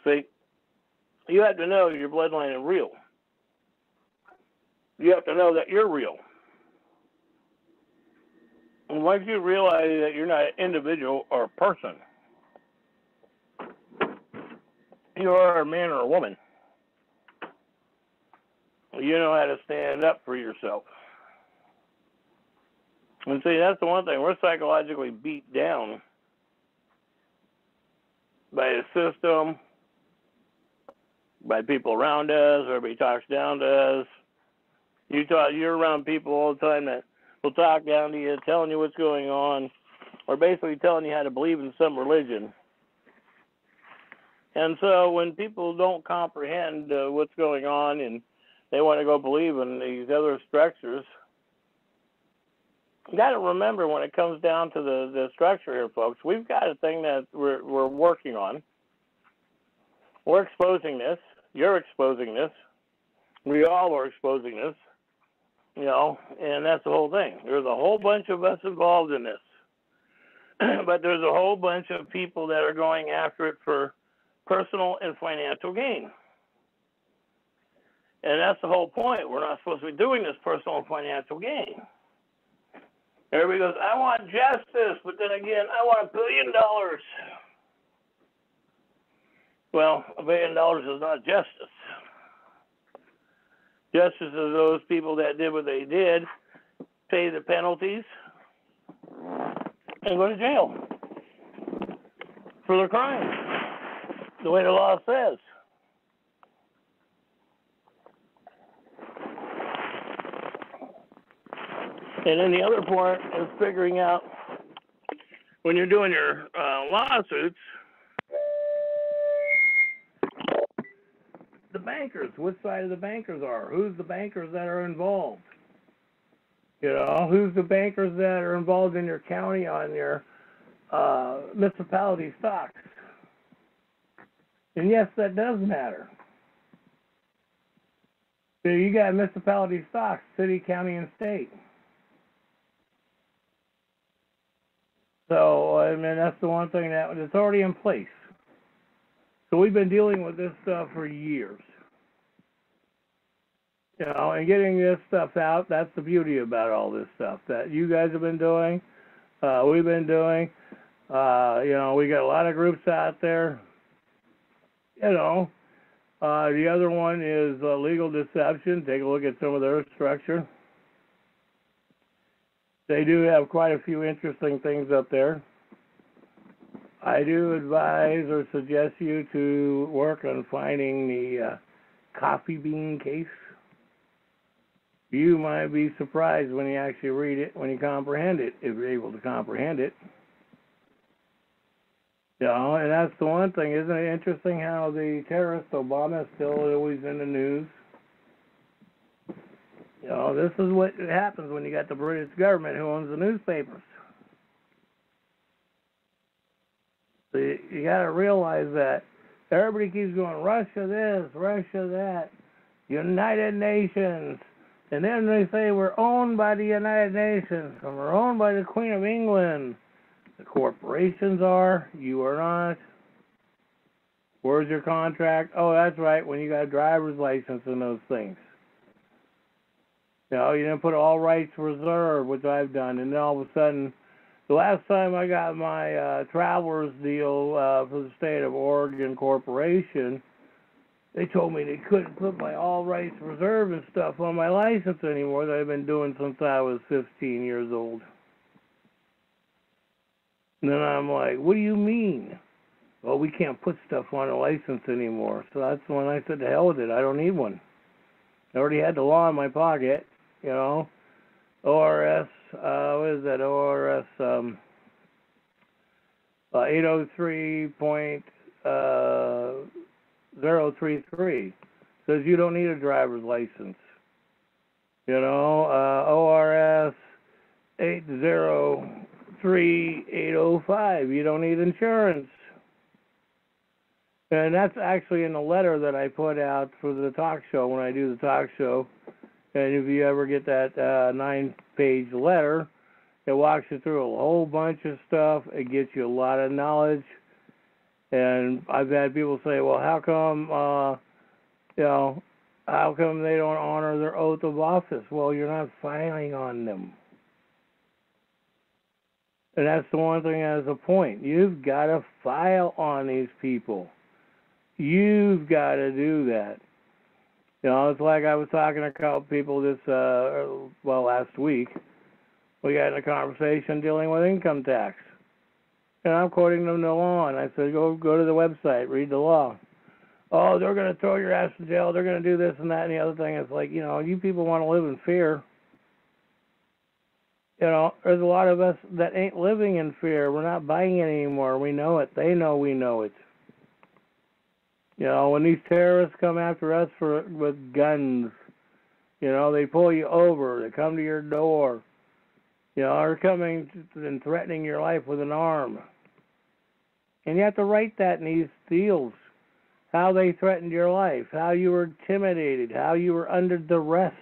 See, you have to know your bloodline is real. You have to know that you're real. And once you realize that you're not an individual or a person, you are a man or a woman, you know how to stand up for yourself. And see, that's the one thing. We're psychologically beat down by the system, by people around us. Everybody talks down to us. You're around people all the time that will talk down to you, telling you what's going on, or basically telling you how to believe in some religion. And so when people don't comprehend what's going on and they want to go believe in these other structures, you got to remember, when it comes down to the structure here, folks, we've got a thing that we're working on. We're exposing this. You're exposing this. We all are exposing this, you know, and that's the whole thing. There's a whole bunch of us involved in this. But there's a whole bunch of people that are going after it for personal and financial gain. And that's the whole point. We're not supposed to be doing this personal and financial gain. Everybody goes, I want justice, but then again, I want $1 billion. Well, $1 billion is not justice. Justice is those people that did what they did, pay the penalties, and go to jail for their crimes, the way the law says. And then the other part is figuring out when you're doing your lawsuits, the bankers, which side of the bankers are, who's the bankers that are involved. You know, who's the bankers that are involved in your county on your municipality stocks. And yes, that does matter. So you got municipality stocks, city, county, and state. So, I mean, that's the one thing that it's already in place. So we've been dealing with this stuff for years. You know, and getting this stuff out, that's the beauty about all this stuff that you guys have been doing, we've been doing. You know, we got a lot of groups out there. You know, the other one is legal deception. Take a look at some of their structure. They do have quite a few interesting things up there. I do advise or suggest you to work on finding the coffee bean case. You might be surprised when you actually read it, when you comprehend it, if you're able to comprehend it. You know, and that's the one thing. Isn't it interesting how the terrorist Obama is still always in the news? You know, this is what happens when you got the British government who owns the newspapers. So you got to realize that everybody keeps going, Russia this, Russia that, United Nations. And then they say we're owned by the United Nations and we're owned by the Queen of England. The corporations are, you are not. Where's your contract? Oh, that's right, when you got a driver's license and those things. You know, you didn't put all rights reserved, which I've done, and then all of a sudden, the last time I got my traveler's deal for the state of Oregon Corporation, they told me they couldn't put my all rights reserved and stuff on my license anymore that I've been doing since I was 15 years old. And then I'm like, what do you mean? Well, we can't put stuff on a license anymore. So that's when I said, to hell with it, I don't need one. I already had the law in my pocket, you know. ORS, what is that? ORS 803.033 says you don't need a driver's license. You know, ORS 803.805, you don't need insurance. And that's actually in the letter that I put out for the talk show when I do the talk show. And if you ever get that 9-page letter, it walks you through a whole bunch of stuff. It gets you a lot of knowledge. And I've had people say, well, how come, how come they don't honor their oath of office? Well, you're not filing on them. And that's the one thing as a point. You've got to file on these people. You've got to do that. You know, it's like I was talking to a couple people last week. We got in a conversation dealing with income tax. And I'm quoting them the law, and I said, go to the website, read the law. Oh, they're going to throw your ass to jail, they're going to do this and that and the other thing. It's like, you know, you people want to live in fear. You know, there's a lot of us that ain't living in fear. We're not buying it anymore. We know it. They know we know it. You know, when these terrorists come after us with guns, you know, they pull you over. They come to your door. You know, they're coming and threatening your life with an arm. And you have to write that in these deals. How they threatened your life. How you were intimidated. How you were under duress.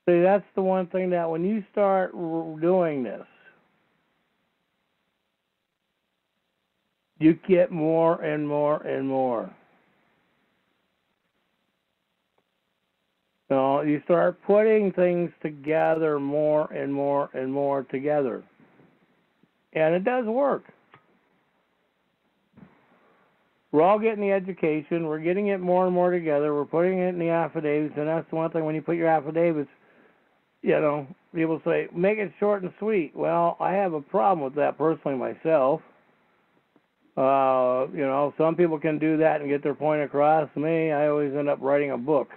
See, that's the one thing that when you start doing this, you get more and more and more. So you start putting things together more and more and more together. And it does work. We're all getting the education. We're getting it more and more together. We're putting it in the affidavits. And that's the one thing when you put your affidavits, you know, people say, make it short and sweet. Well, I have a problem with that personally myself. You know, some people can do that and get their point across. Me, I always end up writing a book.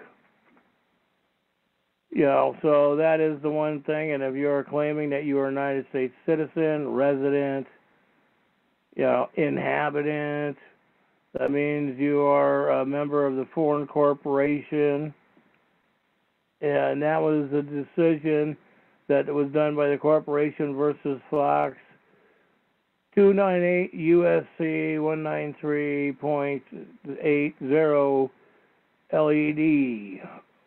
So that is the one thing. And if you're claiming that you are a United States citizen, resident, inhabitant, that means you are a member of the foreign corporation. And that was a decision that was done by the Corporation versus Fox, 28USC 193.80 LED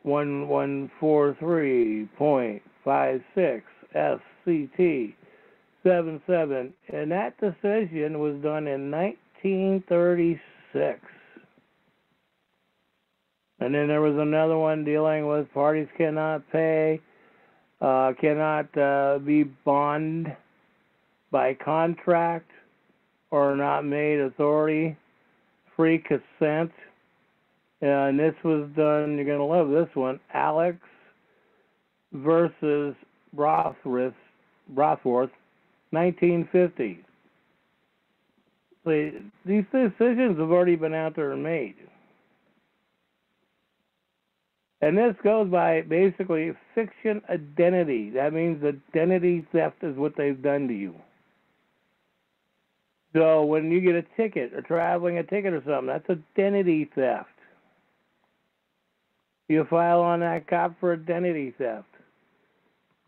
1143.56 SCT 77, and that decision was done in 1936. And then there was another one dealing with parties cannot pay, cannot be bond by contract or not made authority, free consent. And this was done, you're going to love this one, Alex versus Brothworth, 1950. See, these decisions have already been out there and made. And this goes by basically fiction identity. That means identity theft is what they've done to you. So when you get a ticket or traveling a ticket or something, that's identity theft. You file on that cop for identity theft.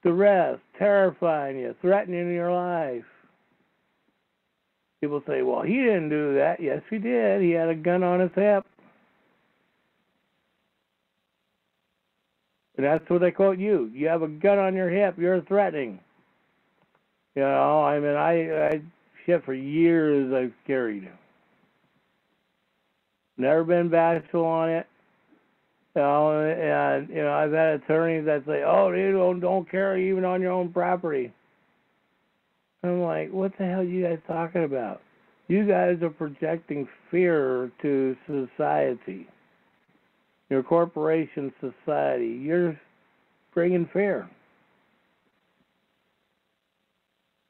Duress, terrifying you, threatening your life. People say, well, he didn't do that. Yes, he did. He had a gun on his hip. And that's what they quote you. You have a gun on your hip. You're threatening. I shit for years I've carried. Never been bashful on it. I've had attorneys that say, "Oh, dude, don't carry even on your own property." I'm like, what the hell are you guys talking about? You guys are projecting fear to society. Your corporation society. You're bringing fear.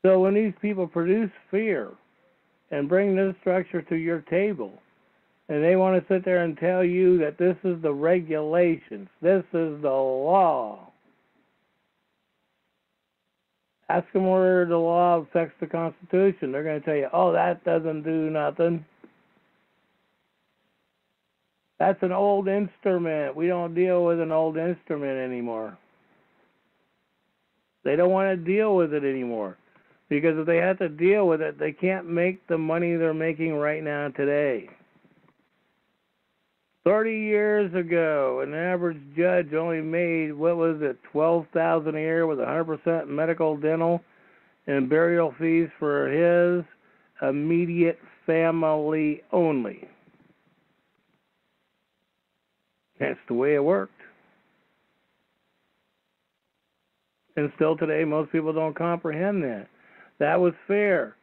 So when these people produce fear and bring this structure to your table, and they want to sit there and tell you that this is the regulations, this is the law. Ask them where the law affects the Constitution. They're going to tell you, oh, that doesn't do nothing. That's an old instrument. We don't deal with an old instrument anymore. They don't want to deal with it anymore. Because if they have to deal with it, they can't make the money they're making right now today. 30 years ago, an average judge only made, $12,000 a year with 100% medical, dental, and burial fees for his immediate family only. That's the way it worked. And still today, most people don't comprehend that. That was fair.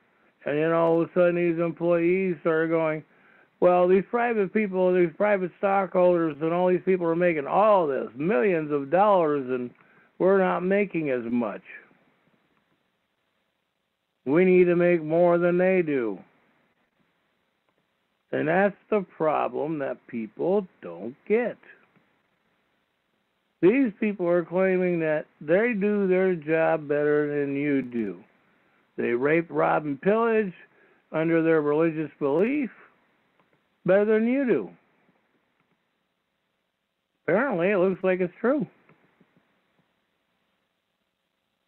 And then all of a sudden, these employees started going, well, these private people, these private stockholders, and all these people are making all this, millions of dollars, and we're not making as much. We need to make more than they do. And that's the problem that people don't get. These people are claiming that they do their job better than you do. They rape, rob, and pillage under their religious belief better than you do. Apparently, it looks like it's true.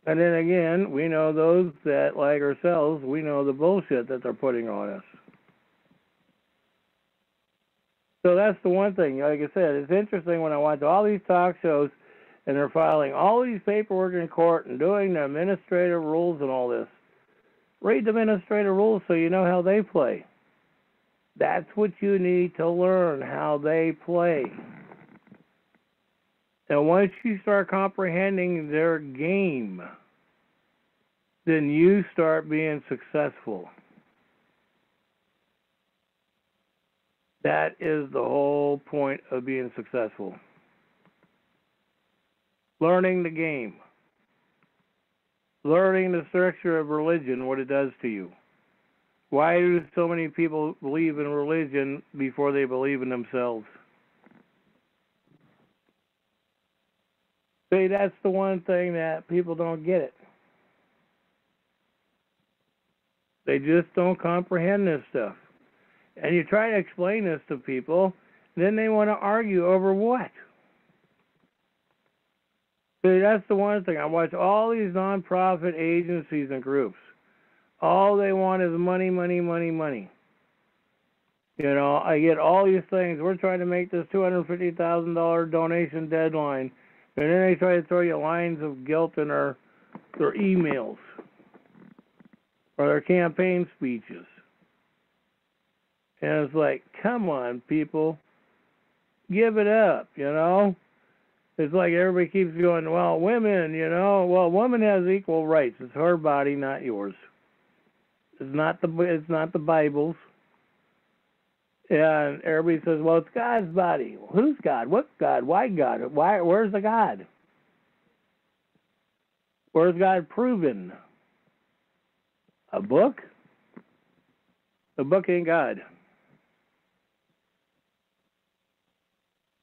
And then again, we know those that, like ourselves, we know the bullshit that they're putting on us. So that's the one thing. Like I said, it's interesting when I watch all these talk shows and they're filing all these paperwork in court and doing the administrative rules and all this. Read the administrative rules so you know how they play. That's what you need to learn, how they play. And once you start comprehending their game, then you start being successful. That is the whole point of being successful. Learning the game. Learning the structure of religion, what it does to you. Why do so many people believe in religion before they believe in themselves? See, that's the one thing that people don't get it. They just don't comprehend this stuff. And you try to explain this to people, then they want to argue over what? See, that's the one thing. I watch all these nonprofit agencies and groups. All they want is money, money, money, money. You know, I get all these things. We're trying to make this $250,000 donation deadline. And then they try to throw you lines of guilt in their emails or their campaign speeches. And it's like, come on, people. Give it up, you know? It's like everybody keeps going, well, women, you know, well, woman has equal rights. It's her body, not yours. It's not the Bible's. And everybody says, well, it's God's body. Well, who's God? What's God? Why God? Where's the God? Where's God proven? A book? A book ain't God.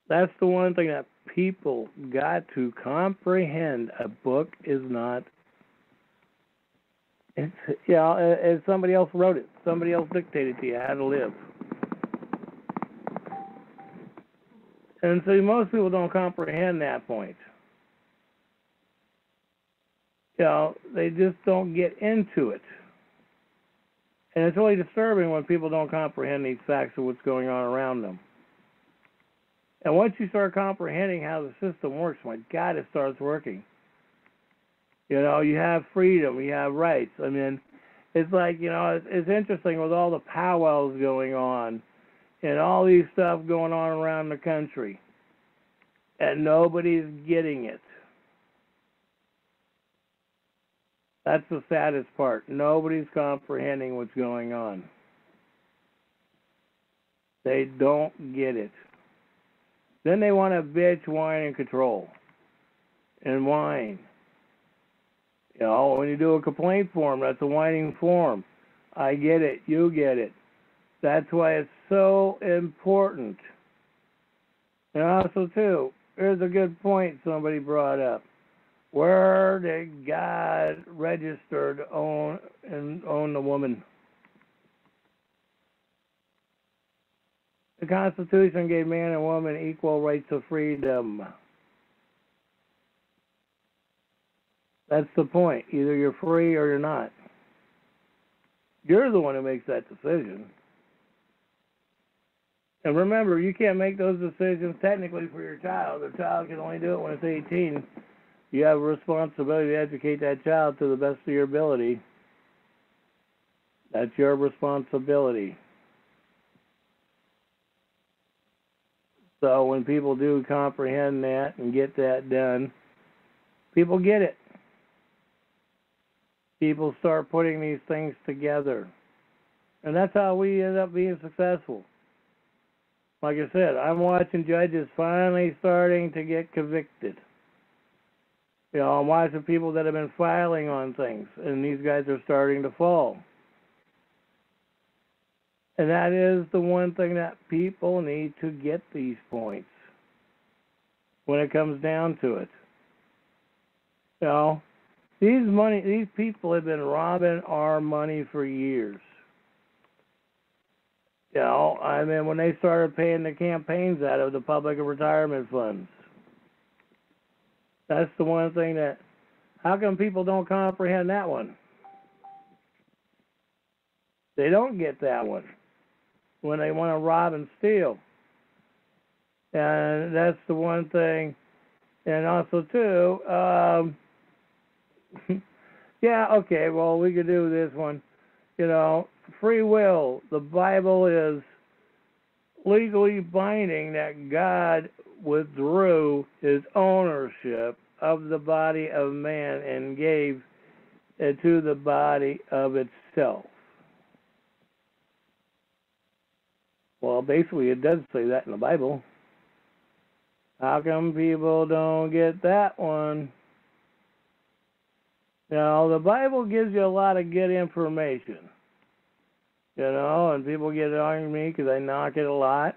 That's the one thing that people got to comprehend. A book is not. It's, you know, somebody else wrote it. Somebody else dictated to you how to live. And so most people don't comprehend that point. You know, they just don't get into it. And it's really disturbing when people don't comprehend these facts of what's going on around them. And once you start comprehending how the system works, my God, it starts working. You know, you have freedom, you have rights. I mean, it's like, you know, it's interesting with all the powwows going on and all these stuff going on around the country. And nobody's getting it. That's the saddest part. Nobody's comprehending what's going on. They don't get it. Then they want to bitch, whine, and control. And whine. You know, when you do a complaint form, that's a whining form. I get it. You get it. That's why it's so important. And also, too, here's a good point somebody brought up. Where did God register to own the woman? The Constitution gave man and woman equal rights of freedom. That's the point. Either you're free or you're not. You're the one who makes that decision. And remember, you can't make those decisions technically for your child. The child can only do it when it's 18. You have a responsibility to educate that child to the best of your ability. That's your responsibility. So when people do comprehend that and get that done, people get it. People start putting these things together. And that's how we end up being successful. Like I said, I'm watching judges finally starting to get convicted. You know, I'm watching people that have been filing on things, and these guys are starting to fall. And that is the one thing that people need to get these points when it comes down to it. You know, these people have been robbing our money for years. You know, I mean, when they started paying the campaigns out of the public retirement funds. That's the one thing that, how come people don't comprehend that one? They don't get that one when they want to rob and steal. And that's the one thing. And also, too, yeah, okay, well, we could do this one. You know, free will. The Bible is legally binding that God withdrew his ownership of the body of man and gave it to the body of itself. Well, basically, it does say that in the Bible. How come people don't get that one? You know, the Bible gives you a lot of good information. You know, and people get on me because I knock it a lot.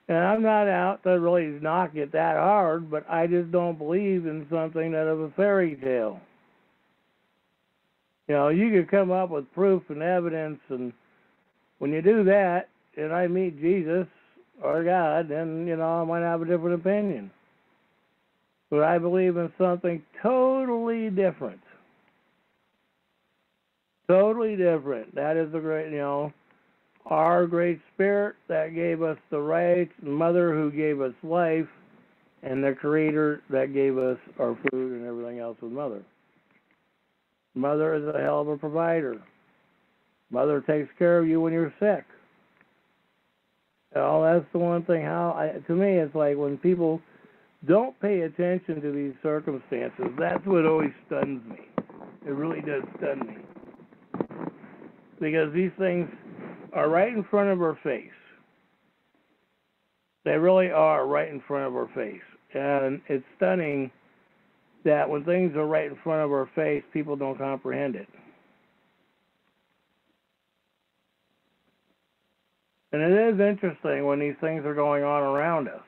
And I'm not out to really knock it that hard, but I just don't believe in something that of a fairy tale. You know, you could come up with proof and evidence, and when you do that, and I meet Jesus or God, then, you know, I might have a different opinion. But I believe in something totally different. Totally different. That is the great, you know, our great spirit that gave us the rights, mother who gave us life, and the creator that gave us our food and everything else with mother. Mother is a hell of a provider. Mother takes care of you when you're sick. You know, that's the one thing. To me, it's like when people don't pay attention to these circumstances, that's what always stuns me. It really does stun me. Because these things are right in front of our face. They really are right in front of our face. And it's stunning that when things are right in front of our face, people don't comprehend it. And it is interesting when these things are going on around us.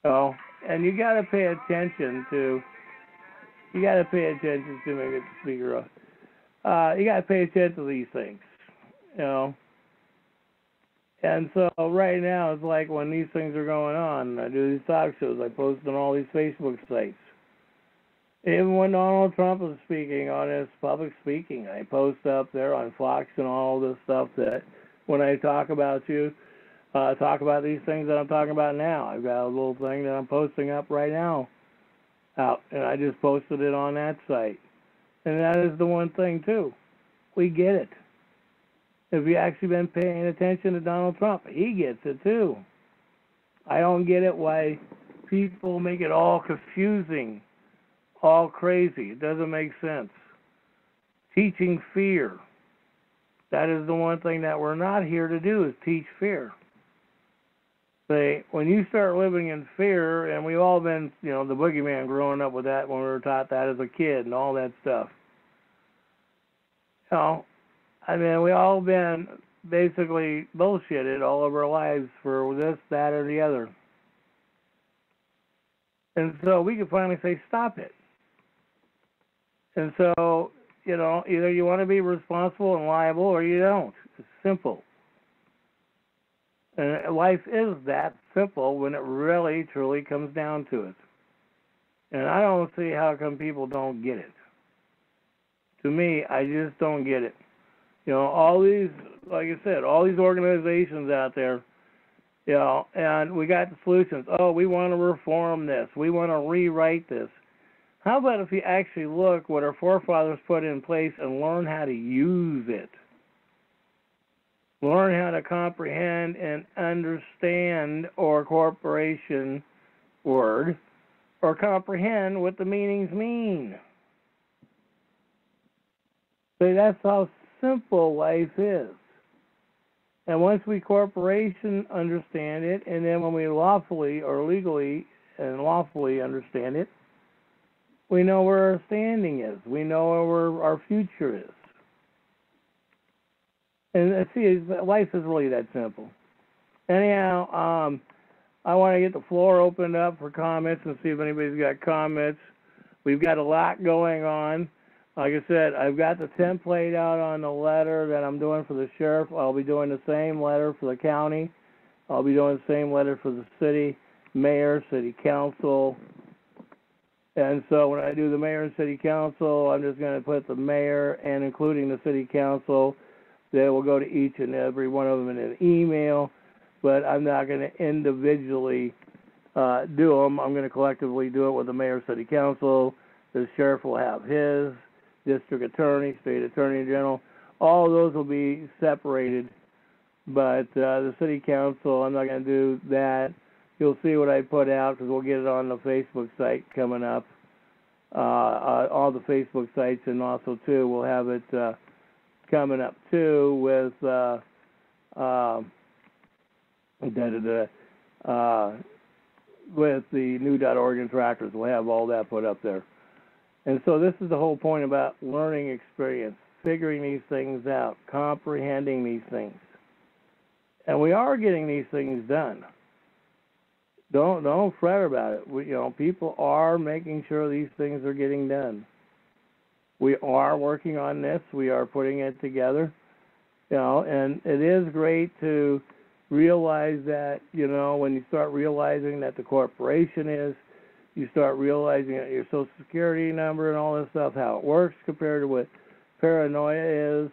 Oh, and you got to pay attention to. You got to pay attention to. Maybe get the speaker off. You got to pay attention to these things. You know. And so right now it's like when these things are going on, I do these talk shows, I post on all these Facebook sites. Even when Donald Trump is speaking on his public speaking, I post up there on Fox and all this stuff that when I talk about these things that I'm talking about now. I've got a little thing that I'm posting up right now out, and I just posted it on that site. And that is the one thing, too. We get it. If you actually been paying attention to Donald Trump, he gets it, too. I don't get it why people make it all confusing, all crazy. It doesn't make sense. Teaching fear. That is the one thing that we're not here to do, is teach fear. When you start living in fear, and we've all been, you know, the boogeyman growing up with that when we were taught that as a kid and all that stuff. You know, I mean, we all been basically bullshitted all of our lives for this, that, or the other. And so we can finally say, stop it. And so, you know, either you want to be responsible and liable or you don't. It's simple. And life is that simple when it really, truly comes down to it. And I don't see how come people don't get it. To me, I just don't get it. You know, all these, like I said, all these organizations out there, you know, and we got the solutions. Oh, we want to reform this. We want to rewrite this. How about if you actually look what our forefathers put in place and learn how to use it? Learn how to comprehend and understand our corporation word, or comprehend what the meanings mean. See, that's how simple life is. And once we corporation understand it, and then when we lawfully or legally and lawfully understand it, we know where our standing is. We know where our future is. And see, life is really that simple. Anyhow, I want to get the floor opened up for comments and see if anybody's got comments. We've got a lot going on. Like I said, I've got the template out on the letter that I'm doing for the sheriff. I'll be doing the same letter for the county. I'll be doing the same letter for the city, mayor, city council. And so when I do the mayor and city council, I'm just going to put the mayor and including the city council. They will go to each and every one of them in an email, but I'm not going to individually do them. I'm going to collectively do it with the mayor, city council. The sheriff will have his, district attorney, state attorney general. All of those will be separated, but the city council, I'm not going to do that. You'll see what I put out because we'll get it on the Facebook site coming up. All the Facebook sites, and also too we'll have it coming up too with with the new .org tractors. We'll have all that put up there. And so this is the whole point about learning experience, figuring these things out, comprehending these things. And we are getting these things done. Don't fret about it. People are making sure these things are getting done. We are working on this. We are putting it together. And it is great to realize that, when you start realizing that the corporation is, you start realizing that your Social Security number and all this stuff, how it works compared to what paranoia is.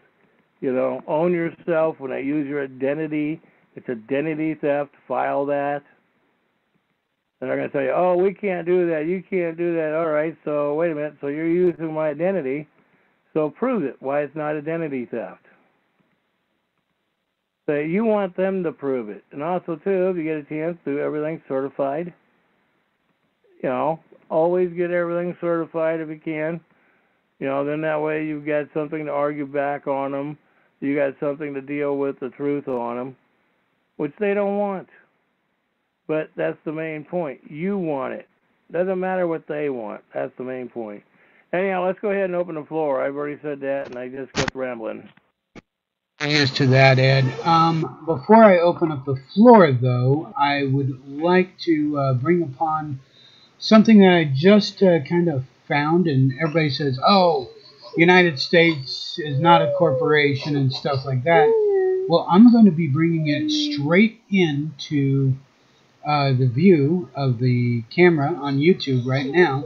Own yourself. When I use your identity, it's identity theft. File that. And they're going to tell you, oh, we can't do that. You can't do that. All right, so wait a minute. So you're using my identity. So prove it, why it's not identity theft. So you want them to prove it. And also, too, if you get a chance, do everything certified. Always get everything certified if you can. Then that way you've got something to argue back on them. You got something to deal with the truth on them, which they don't want. But that's the main point. You want it. Doesn't matter what they want. That's the main point. Anyhow, let's go ahead and open the floor. I've already said that, and I just kept rambling. As to that, Ed. Before I open up the floor, though, I would like to bring upon something that I just kind of found, and everybody says, oh, United States is not a corporation and stuff like that. Well, I'm going to be bringing it straight into the view of the camera on YouTube right now.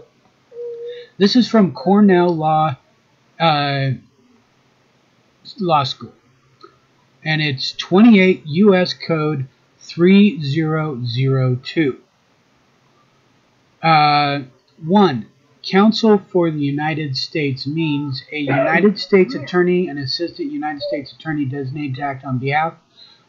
This is from Cornell Law School, and it's 28 U.S. Code 3002. 1. Counsel for the United States means a United States attorney, an assistant United States attorney designated to act on behalf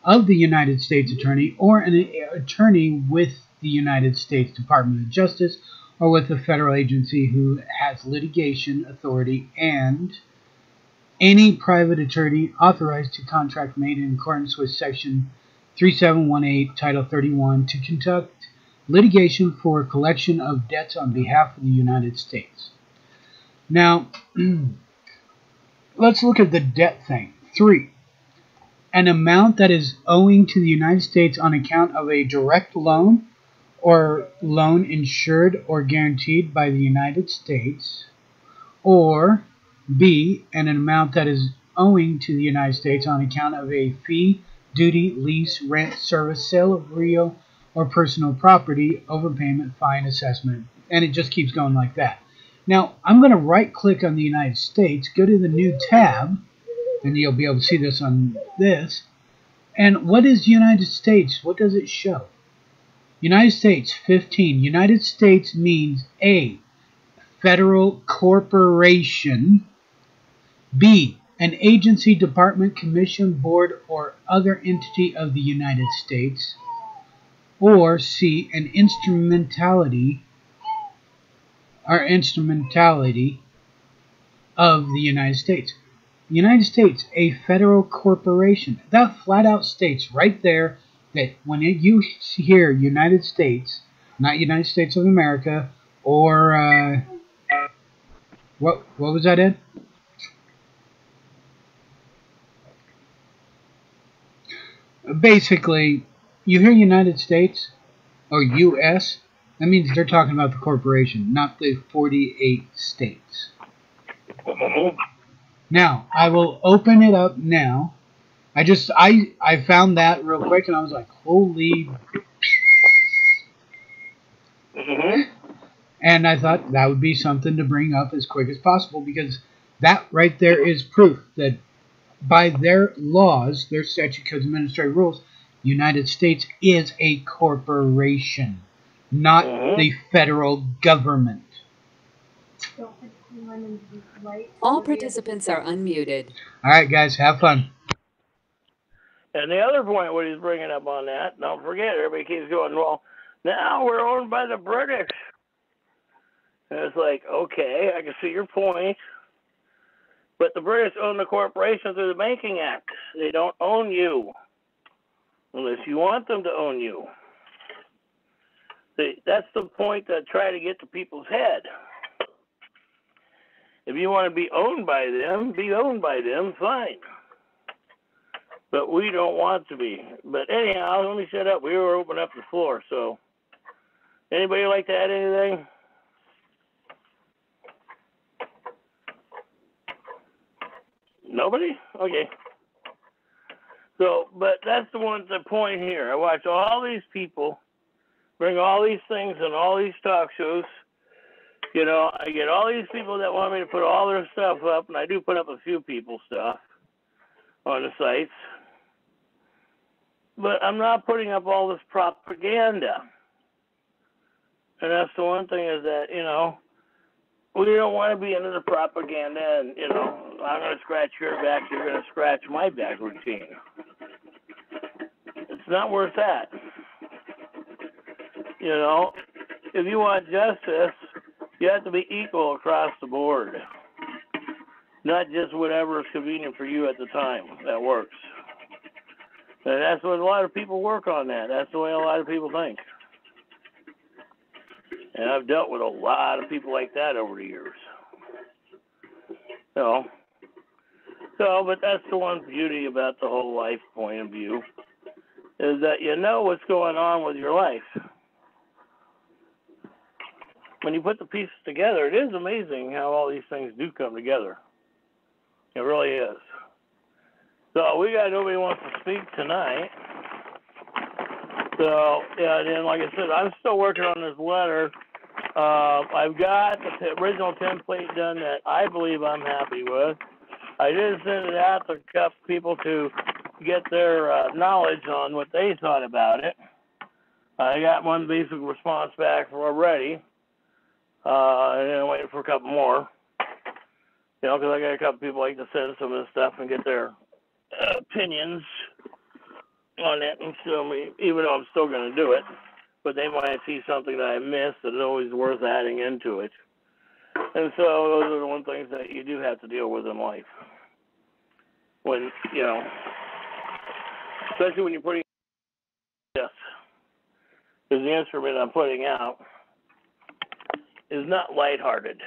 of the United States attorney, or an attorney with the United States Department of Justice, or with a federal agency who has litigation authority, and any private attorney authorized to contract made in accordance with Section 3718, Title 31, to conduct litigation for collection of debts on behalf of the United States. Now, let's look at the debt thing. 3. An amount that is owing to the United States on account of a direct loan or loan insured or guaranteed by the United States, or B, an amount that is owing to the United States on account of a fee, duty, lease, rent, service, sale of real or personal property, overpayment, fine, assessment, and it just keeps going like that. Now, I'm going to right-click on the United States, go to the new tab, and you'll be able to see this on this. And what is United States? What does it show? United States 15. United States means A, federal corporation, B, an agency, department, commission, board, or other entity of the United States, or C, an instrumentality of the United States. United States, a federal corporation. That flat out states right there that when you hear United States, not United States of America, or what was that, Ed? Basically, you hear United States or U.S., that means they're talking about the corporation, not the 48 states. Now, I will open it up now. I found that real quick, and I was like, holy... And I thought that would be something to bring up as quick as possible, because that right there is proof that by their laws, their statute codes, administrative rules, United States is a corporation, not the federal government. All participants are unmuted. All right, guys, have fun. And the other point what he's bringing up on that, don't forget, everybody keeps going, well, now we're owned by the British. And it's like, okay, I can see your point. But the British own the corporation through the Banking Act. They don't own you unless you want them to own you. That's the point that I try to get to people's head. If you want to be owned by them, fine. But we don't want to be. But anyhow, let me shut up. We were opening up the floor. So, anybody like to add anything? Nobody? Okay. So, but that's the point here. I watch all these people bring all these things and all these talk shows. You know, I get all these people that want me to put all their stuff up, and I do put up a few people's stuff on the sites. But I'm not putting up all this propaganda. And that's the one thing is that, you know, we don't want to be into the propaganda and, you know, I'm going to scratch your back, you're going to scratch my back routine. It's not worth that. You know, if you want justice, you have to be equal across the board. Not just whatever is convenient for you at the time that works. And that's what a lot of people work on that. That's the way a lot of people think. And I've dealt with a lot of people like that over the years. You know. So, but that's the one beauty about the whole life point of view, is that you know what's going on with your life. When you put the pieces together, it is amazing how all these things do come together. It really is. So we got nobody wants to speak tonight. So, yeah, and then like I said, I'm still working on this letter. I've got the original template done that I believe I'm happy with. I did send it out to a couple people to get their knowledge on what they thought about it. I got one basic response back already, and then I'm waiting for a couple more. You know, because I got a couple people like to send some of this stuff and get their opinions on it, and show me, even though I'm still going to do it, but they might see something that I missed that is always worth adding into it. And so those are the one things that you do have to deal with in life. When, you know, especially when you're putting this, because the instrument I'm putting out is not lighthearted.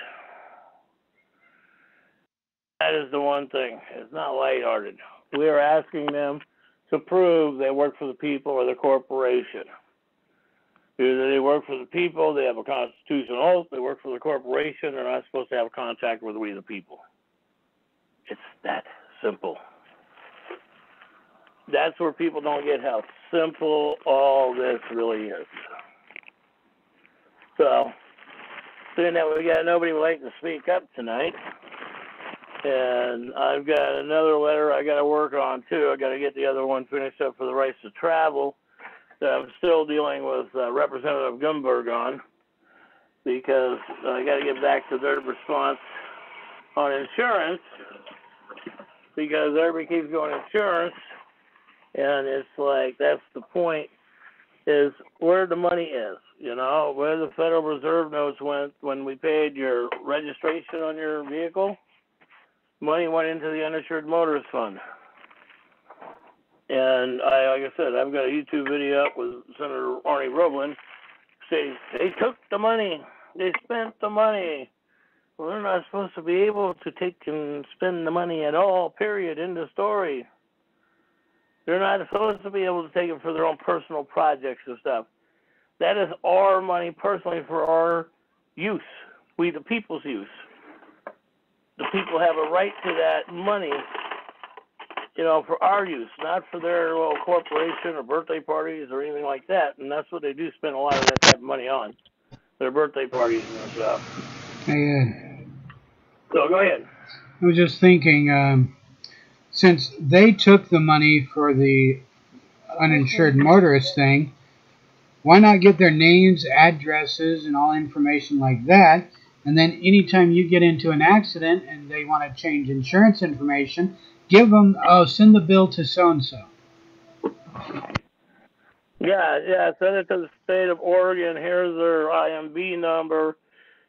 That is the one thing. It's not lighthearted. We are asking them to prove they work for the people or the corporation. Either they work for the people, they have a constitutional oath, they work for the corporation, they're not supposed to have contact with we the people. It's that simple. That's where people don't get how simple all this really is. So, seeing that we got nobody would like to speak up tonight, and I've got another letter I got to work on too. I got to get the other one finished up for the rights to travel that I'm still dealing with Representative Gumberg on, because I got to get back to their response on insurance, because everybody keeps going insurance, and it's like that's the point, is where the money is, you know, where the Federal Reserve notes went when we paid your registration on your vehicle. Money went into the uninsured motorist fund. And like I said, I've got a YouTube video up with Senator Arnie Roblin saying they took the money, they spent the money. Well, they're not supposed to be able to take and spend the money at all, period, end of story. They're not supposed to be able to take it for their own personal projects and stuff. That is our money personally for our use, we the people's use. The people have a right to that money, you know, for our use, not for their little corporation or birthday parties or anything like that. And that's what they do spend a lot of that type of money on, their birthday parties and stuff. So go ahead. I was just thinking, since they took the money for the uninsured motorist thing, why not get their names, addresses, and all information like that? And then anytime you get into an accident and they want to change insurance information, give them, send the bill to so-and-so. Yeah, send it to the state of Oregon. Here's their IMB number.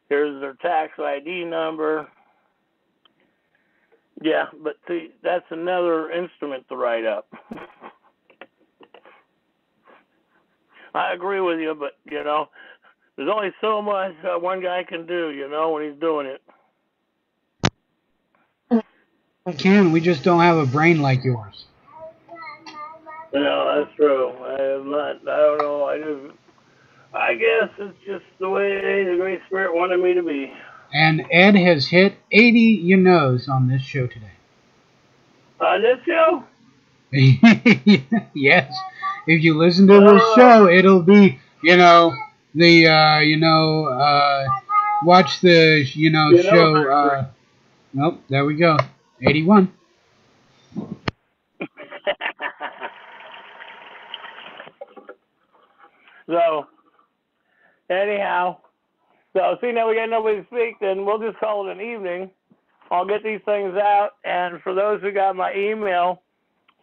Here's their tax ID number. Yeah, but see, that's another instrument to write up. I agree with you, but, you know, there's only so much one guy can do, you know, when he's doing it. We can. We just don't have a brain like yours. No, that's true. I am not. I don't know. I guess it's just the way the Great Spirit wanted me to be. And Ed has hit 80 you knows on this show today. On this show? Yes. If you listen to this show, it'll be, watch the, show. Nope, there we go. 81. So, anyhow, seeing that we got nobody to speak, then we'll just call it an evening. I'll get these things out, and for those who got my email,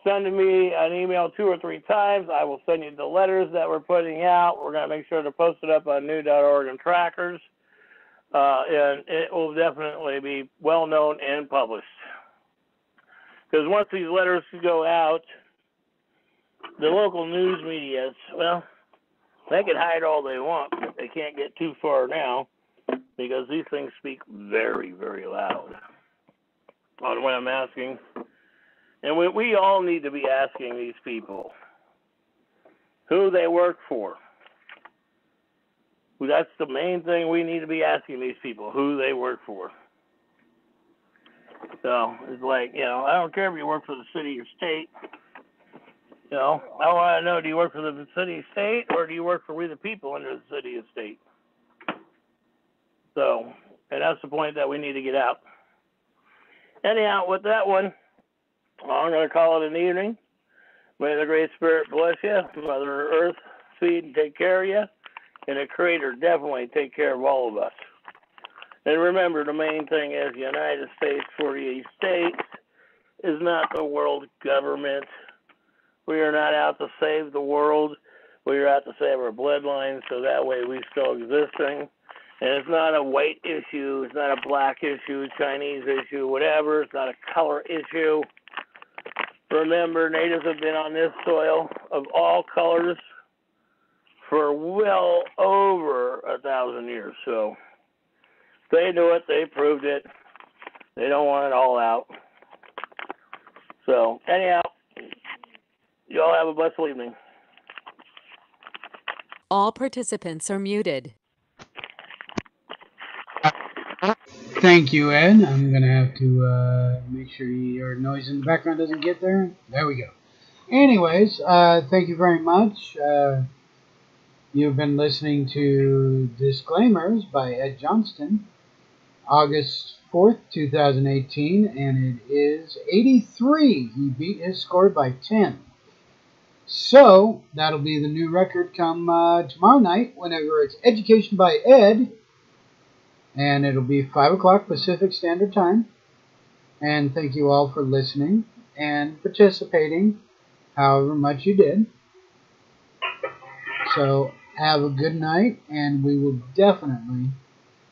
sending me an email 2 or 3 times, I will send you the letters that we're putting out. We're going to make sure to post it up on new.org and trackers, and it will definitely be well known and published. Because once these letters go out, the local news media, well, they can hide all they want, but they can't get too far now because these things speak very, very loud on what I'm asking. And we all need to be asking these people who they work for. That's the main thing we need to be asking these people, who they work for. So it's like, I don't care if you work for the city or state. I want to know, do you work for the city or state, or do you work for we the people under the city or state? So, and that's the point that we need to get out. Anyhow, with that one, I'm going to call it an evening. May the Great Spirit bless you, Mother Earth feed and take care of you, and the Creator definitely take care of all of us. And remember, the main thing is the United States, 48 states, is not the world government. We are not out to save the world. We are out to save our bloodlines, so that way we still existing. And it's not a white issue. It's not a black issue, Chinese issue, whatever. It's not a color issue. Remember, natives have been on this soil of all colors for well over 1,000 years. So they knew it. They proved it. They don't want it all out. So anyhow, you all have a blessed evening. All participants are muted. Thank you, Ed. I'm going to have to make sure your noise in the background doesn't get there. There we go. Anyways, thank you very much. You've been listening to Disclaimers by Ed Johnston, August 4th, 2018, and it is 83. He beat his score by 10. So, that'll be the new record come tomorrow night, whenever it's Education by Ed, and it'll be 5 o'clock Pacific Standard Time. And thank you all for listening and participating, however much you did. So, have a good night, and we will definitely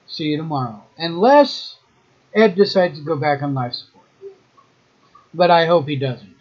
see you tomorrow. Unless Ed decides to go back on life support. But I hope he doesn't.